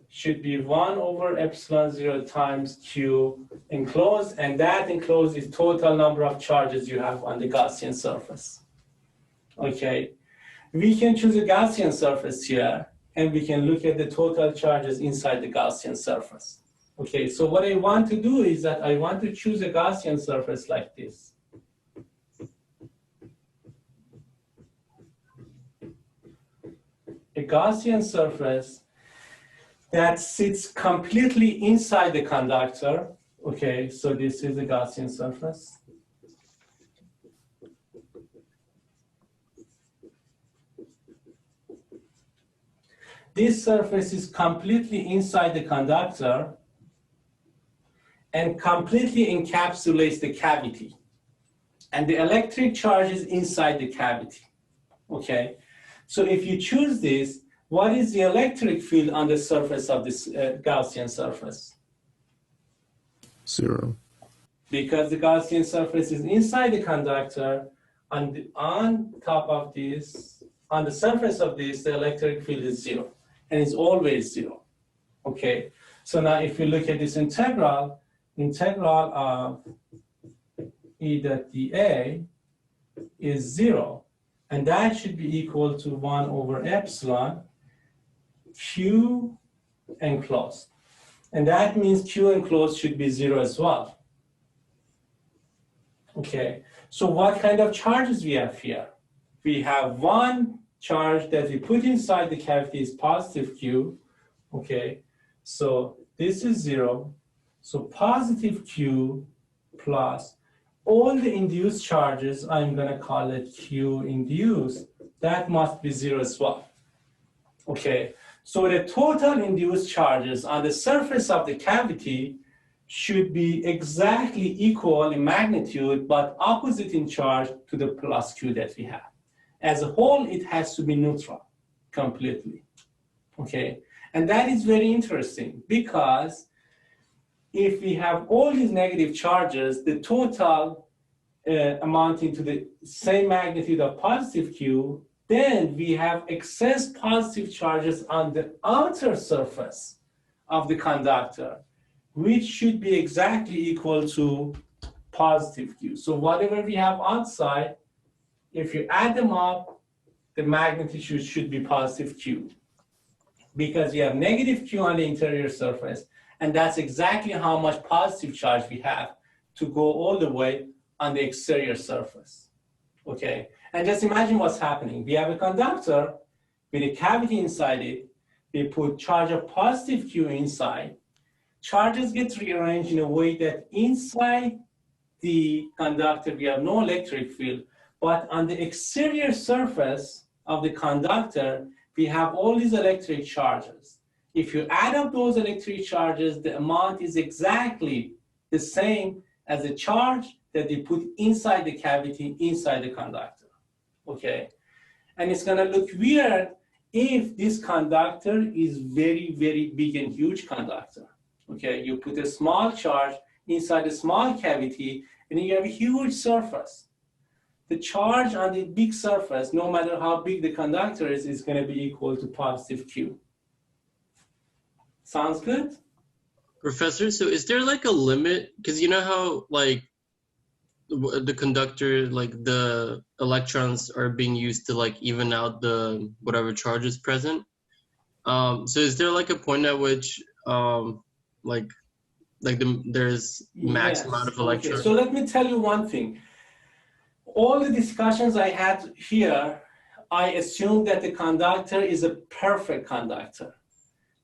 should be 1 over epsilon 0 times Q enclosed, and that enclosed is total number of charges you have on the Gaussian surface. Okay, we can choose a Gaussian surface here, and we can look at the total charges inside the Gaussian surface. Okay, so what I want to do is that I want to choose a Gaussian surface like this. A Gaussian surface that sits completely inside the conductor. Okay, so this is a Gaussian surface. This surface is completely inside the conductor and completely encapsulates the cavity. And the electric charge is inside the cavity. Okay, so if you choose this, what is the electric field on the surface of this Gaussian surface? 0. Because the Gaussian surface is inside the conductor, on top of this, on the surface of this, the electric field is 0, and it's always 0. Okay, so now if you look at this integral of E dot dA is 0, and that should be equal to 1 over epsilon Q enclosed. And that means Q enclosed should be 0 as well. Okay, so what kind of charges we have here? We have one charge that we put inside the cavity is positive Q. Okay, so this is 0. So positive Q plus all the induced charges, I'm going to call it Q induced, that must be 0 as well. Okay, so the total induced charges on the surface of the cavity should be exactly equal in magnitude, but opposite in charge to the plus Q that we have. As a whole, it has to be neutral completely, okay? And that is very interesting because if we have all these negative charges, the total amounting to the same magnitude of positive Q, then we have excess positive charges on the outer surface of the conductor, which should be exactly equal to positive Q. So whatever we have outside, if you add them up, the magnitude should be positive Q, because you have negative Q on the interior surface, and that's exactly how much positive charge we have to go all the way on the exterior surface, okay? And just imagine what's happening. We have a conductor with a cavity inside it. We put charge of positive Q inside. Charges get rearranged in a way that inside the conductor, we have no electric field, but on the exterior surface of the conductor, we have all these electric charges. If you add up those electric charges, the amount is exactly the same as the charge that they put inside the cavity, inside the conductor, okay? And it's gonna look weird if this conductor is very, very big and huge conductor, okay? You put a small charge inside a small cavity, and you have a huge surface. The charge on the big surface, no matter how big the conductor is gonna be equal to positive Q. Sounds good? Professor, so is there like a limit? Because you know how like the conductor, like the electrons are being used to like even out the whatever charge is present. So is there like a point at which there's max amount of electrons? Okay, so let me tell you one thing. All the discussions I had here, I assumed that the conductor is a perfect conductor.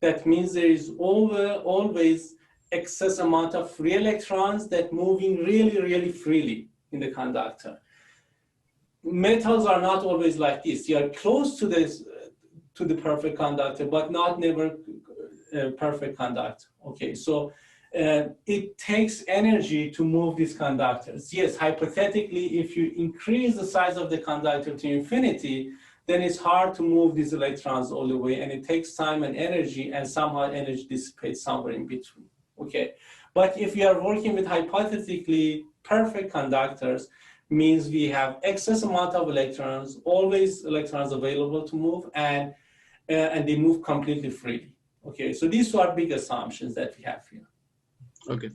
That means there is always excess amount of free electrons that moving really, really freely in the conductor. Metals are not always like this. You are close to this, to the perfect conductor, but not never perfect conductor. Okay, so it takes energy to move these conductors. Yes, hypothetically, if you increase the size of the conductor to infinity, then it's hard to move these electrons all the way, and it takes time and energy, and somehow energy dissipates somewhere in between. Okay, but if we are working with hypothetically perfect conductors, means we have excess amount of electrons, always electrons available to move, and they move completely freely. Okay, so these are big assumptions that we have here. Okay.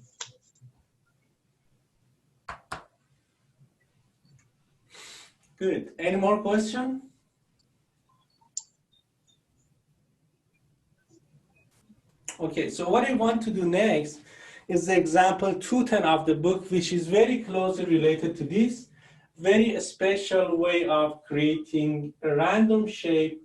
Good. Any more questions? Okay, so what I want to do next is the example 210 of the book, which is very closely related to this very special way of creating a random shape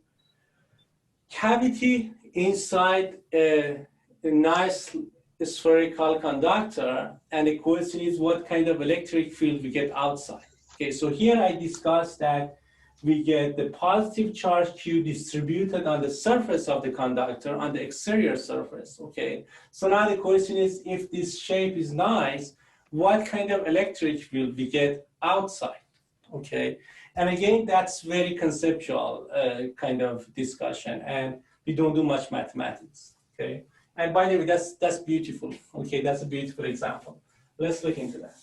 cavity inside a nice spherical conductor. And the question is what kind of electric field we get outside. Okay, so here I discussed that we get the positive charge Q distributed on the surface of the conductor on the exterior surface, okay? So now the question is, if this shape is nice, what kind of electric field we get outside, okay? And again, that's very conceptual kind of discussion, and we don't do much mathematics, okay? And by the way, that's beautiful, okay? That's a beautiful example. Let's look into that.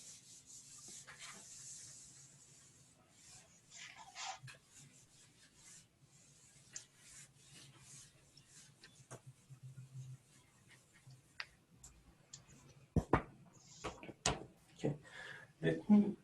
Let me.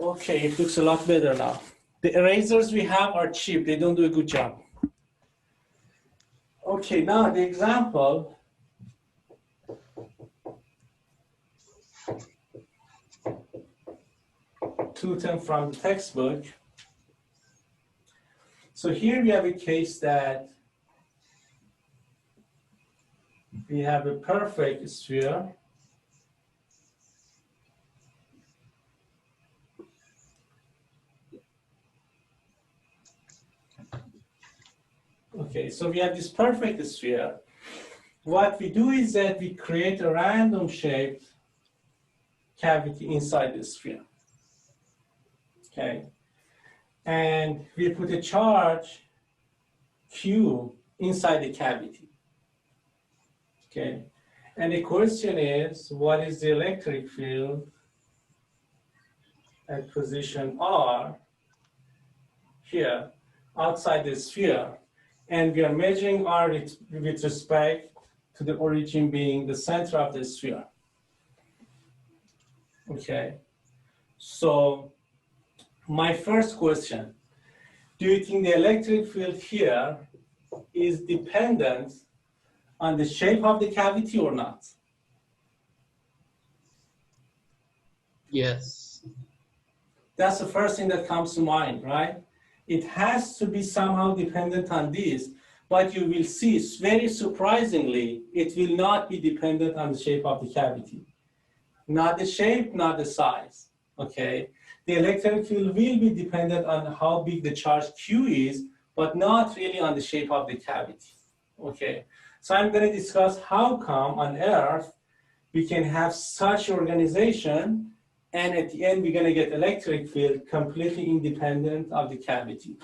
Okay, it looks a lot better now. The erasers we have are cheap. They don't do a good job. Okay, now the example. Tutor from the textbook. So here we have a case that we have a perfect sphere. Okay, so we have this perfect sphere. What we do is that we create a random shaped cavity inside the sphere. Okay, and we put a charge Q inside the cavity. Okay, and the question is, what is the electric field at position R here outside the sphere? And we are measuring R with respect to the origin being the center of the sphere. Okay, so my first question, do you think the electric field here is dependent on the shape of the cavity or not? Yes. That's the first thing that comes to mind, right? It has to be somehow dependent on this, but you will see, very surprisingly, it will not be dependent on the shape of the cavity. Not the shape, not the size, okay? The electric field will be dependent on how big the charge Q is, but not really on the shape of the cavity, okay? So I'm going to discuss how come on Earth we can have such organization, and at the end we're going to get electric field completely independent of the cavity,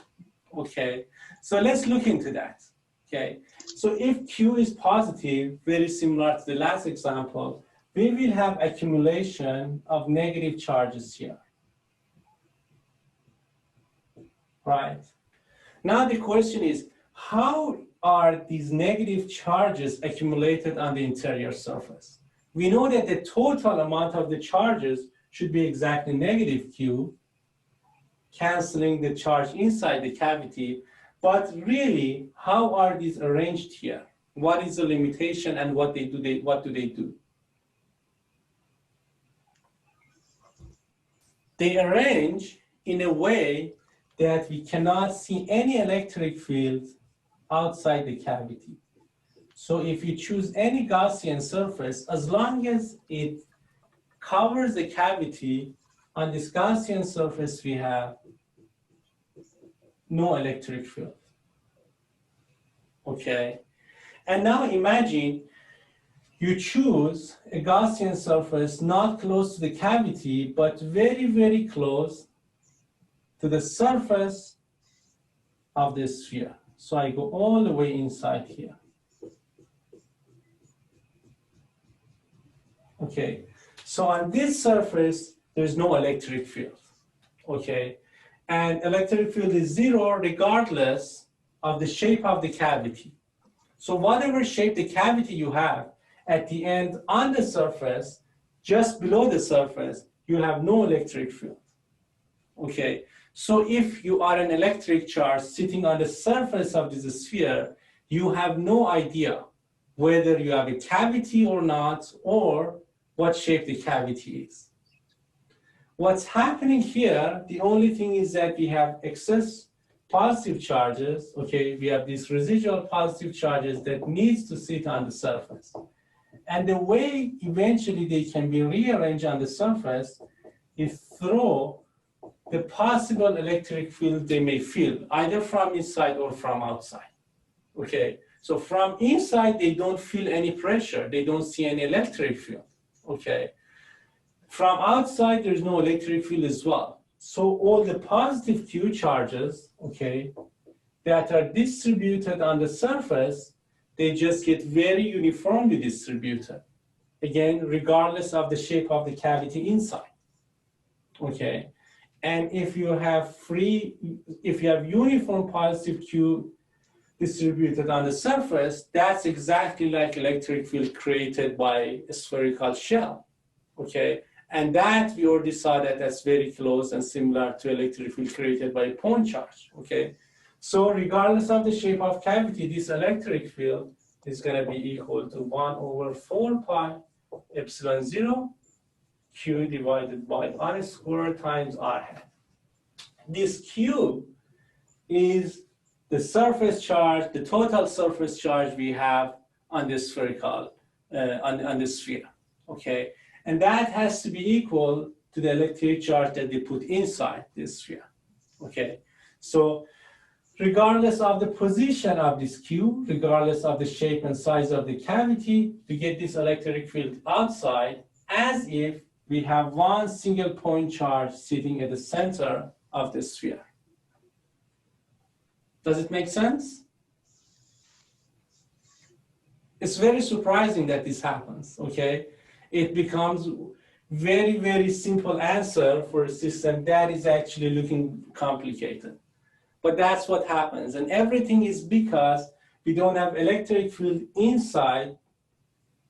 okay? So let's look into that, okay? So if Q is positive, very similar to the last example, we will have accumulation of negative charges here. Right. Now the question is, how are these negative charges accumulated on the interior surface? We know that the total amount of the charges should be exactly negative Q, canceling the charge inside the cavity. But really, how are these arranged here? What is the limitation and what do they do? They arrange in a way that we cannot see any electric field outside the cavity. So if you choose any Gaussian surface, as long as it covers the cavity, on this Gaussian surface we have no electric field. Okay, and now imagine you choose a Gaussian surface not close to the cavity, but very, very close to the surface of the sphere. So I go all the way inside here. Okay, so on this surface, there's no electric field, okay? And electric field is zero regardless of the shape of the cavity. So whatever shape the cavity you have, at the end on the surface, just below the surface, you have no electric field, okay? So if you are an electric charge sitting on the surface of this sphere, you have no idea whether you have a cavity or not, or what shape the cavity is. What's happening here, the only thing is that we have excess positive charges, okay? We have these residual positive charges that needs to sit on the surface. And the way eventually they can be rearranged on the surface is through the possible electric field they may feel, either from inside or from outside, okay? So from inside, they don't feel any pressure. They don't see any electric field, okay? From outside, there's no electric field as well. So all the positive Q charges, okay, that are distributed on the surface, they just get very uniformly distributed. Again, regardless of the shape of the cavity inside, okay? And if you have uniform positive Q distributed on the surface, that's exactly like electric field created by a spherical shell, okay? And that we already saw that that's very close and similar to electric field created by a point charge, okay? So regardless of the shape of cavity, this electric field is gonna be equal to 1/4 pi epsilon 0 Q divided by R squared times R hat. This Q is the surface charge, the total surface charge we have on the spherical, on the sphere, okay? And that has to be equal to the electric charge that they put inside this sphere, okay? So regardless of the position of this Q, regardless of the shape and size of the cavity, we get this electric field outside as if we have one single point charge sitting at the center of the sphere. Does it make sense? It's very surprising that this happens, okay? It becomes very, very simple answer for a system that is actually looking complicated. But that's what happens. And everything is because we don't have electric field inside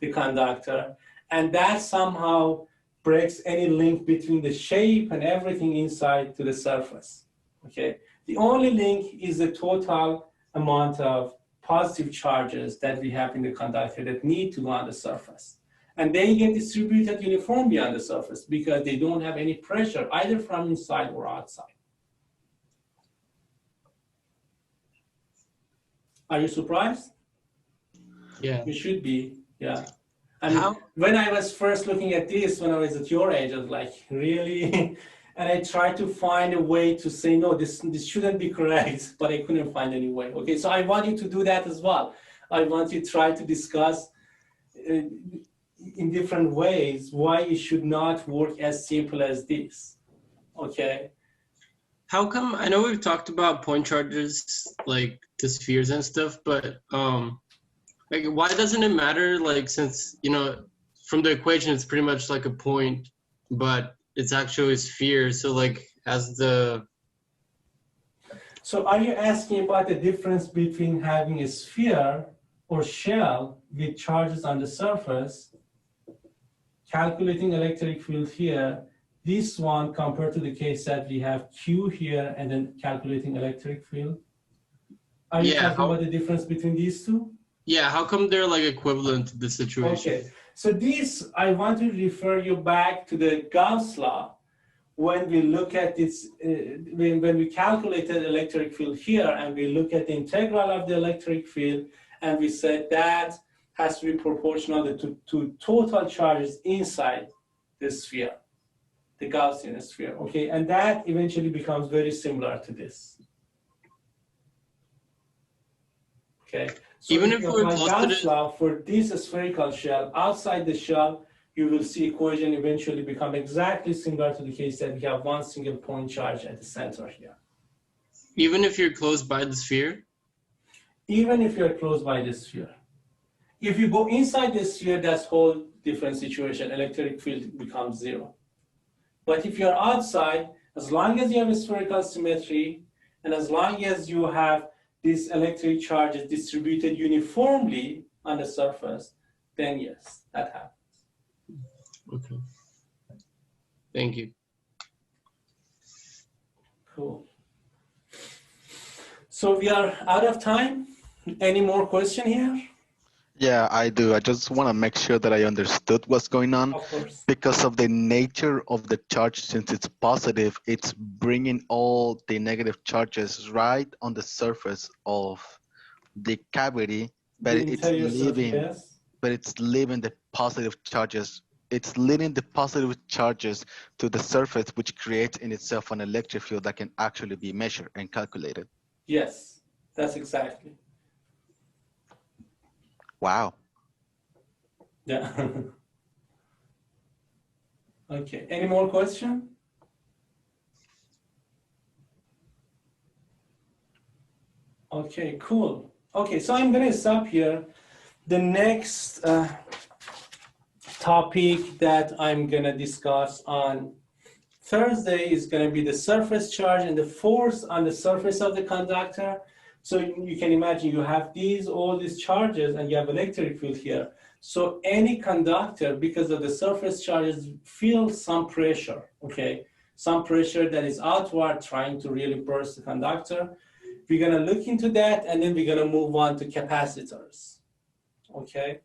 the conductor, and that somehow breaks any link between the shape and everything inside to the surface, okay? The only link is the total amount of positive charges that we have in the conductor that need to go on the surface. And they get distributed uniformly on the surface because they don't have any pressure either from inside or outside. Are you surprised? Yeah. You should be, yeah. I mean, when I was first looking at this, when I was at your age, I was like, really? And I tried to find a way to say, no, this shouldn't be correct, but I couldn't find any way. Okay, so I want you to do that as well. I want you to try to discuss in different ways why it should not work as simple as this, okay? How come, I know we've talked about point charges, like the spheres and stuff, but like why doesn't it matter, like since, you know, from the equation it's pretty much like a point, but it's actually a sphere, so like as the... So are you asking about the difference between having a sphere or shell with charges on the surface, calculating electric field here, this one compared to the case that we have Q here and then calculating electric field? Are you talking about the difference between these two? Yeah, how come they're like equivalent to the situation? Okay, so this, I want to refer you back to the Gauss law. When we look at this, when we calculated electric field here and we look at the integral of the electric field and we said that has to be proportional to total charges inside the sphere, the Gaussian sphere, okay? And that eventually becomes very similar to this. Okay, so even if we're apply close to Gauss law for this spherical shell, outside the shell, you will see equation eventually become exactly similar to the case that we have one single point charge at the center here. Even if you're close by the sphere? Even if you're close by the sphere. If you go inside the sphere, that's a whole different situation. Electric field becomes zero. But if you're outside, as long as you have a spherical symmetry, and as long as you have these electric charges distributed uniformly on the surface, then yes, that happens. Okay. Thank you. Cool. So we are out of time. Any more question here? Yeah, I do. I just want to make sure that I understood what's going on. Of course. Because of the nature of the charge, since it's positive, it's bringing all the negative charges right on the surface of the cavity, but it's leaving, yes. but it's leaving the positive charges. It's leading the positive charges to the surface, which creates in itself an electric field that can actually be measured and calculated. Yes, that's exactly. Wow. Yeah. Okay, any more question? Okay, cool. Okay, so I'm gonna stop here. The next topic that I'm gonna discuss on Thursday is gonna be the surface charge and the force on the surface of the conductor. So you can imagine you have all these charges and you have electric field here. So any conductor, because of the surface charges, feels some pressure, okay? Some pressure that is outward trying to really burst the conductor. We're gonna look into that, and then we're gonna move on to capacitors, okay?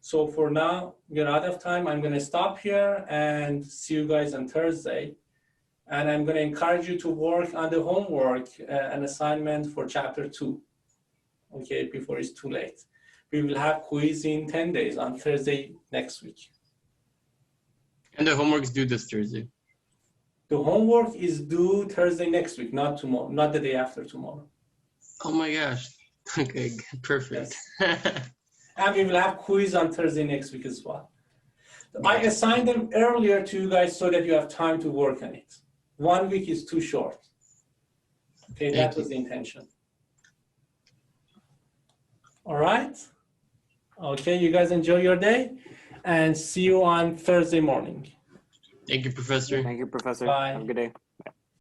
So for now, we're out of time. I'm gonna stop here and see you guys on Thursday. And I'm gonna encourage you to work on the homework, an assignment for chapter 2, okay, before it's too late. We will have quiz in 10 days on Thursday next week. And the homework's due this Thursday. The homework is due Thursday next week, not tomorrow, not the day after tomorrow. Oh my gosh. Okay, perfect. And we will have quiz on Thursday next week as well. I assigned them earlier to you guys so that you have time to work on it. 1 week is too short. Okay, that was the intention. All right. Okay, you guys enjoy your day and see you on Thursday morning. Thank you, Professor. Thank you, Professor. Bye. Have a good day.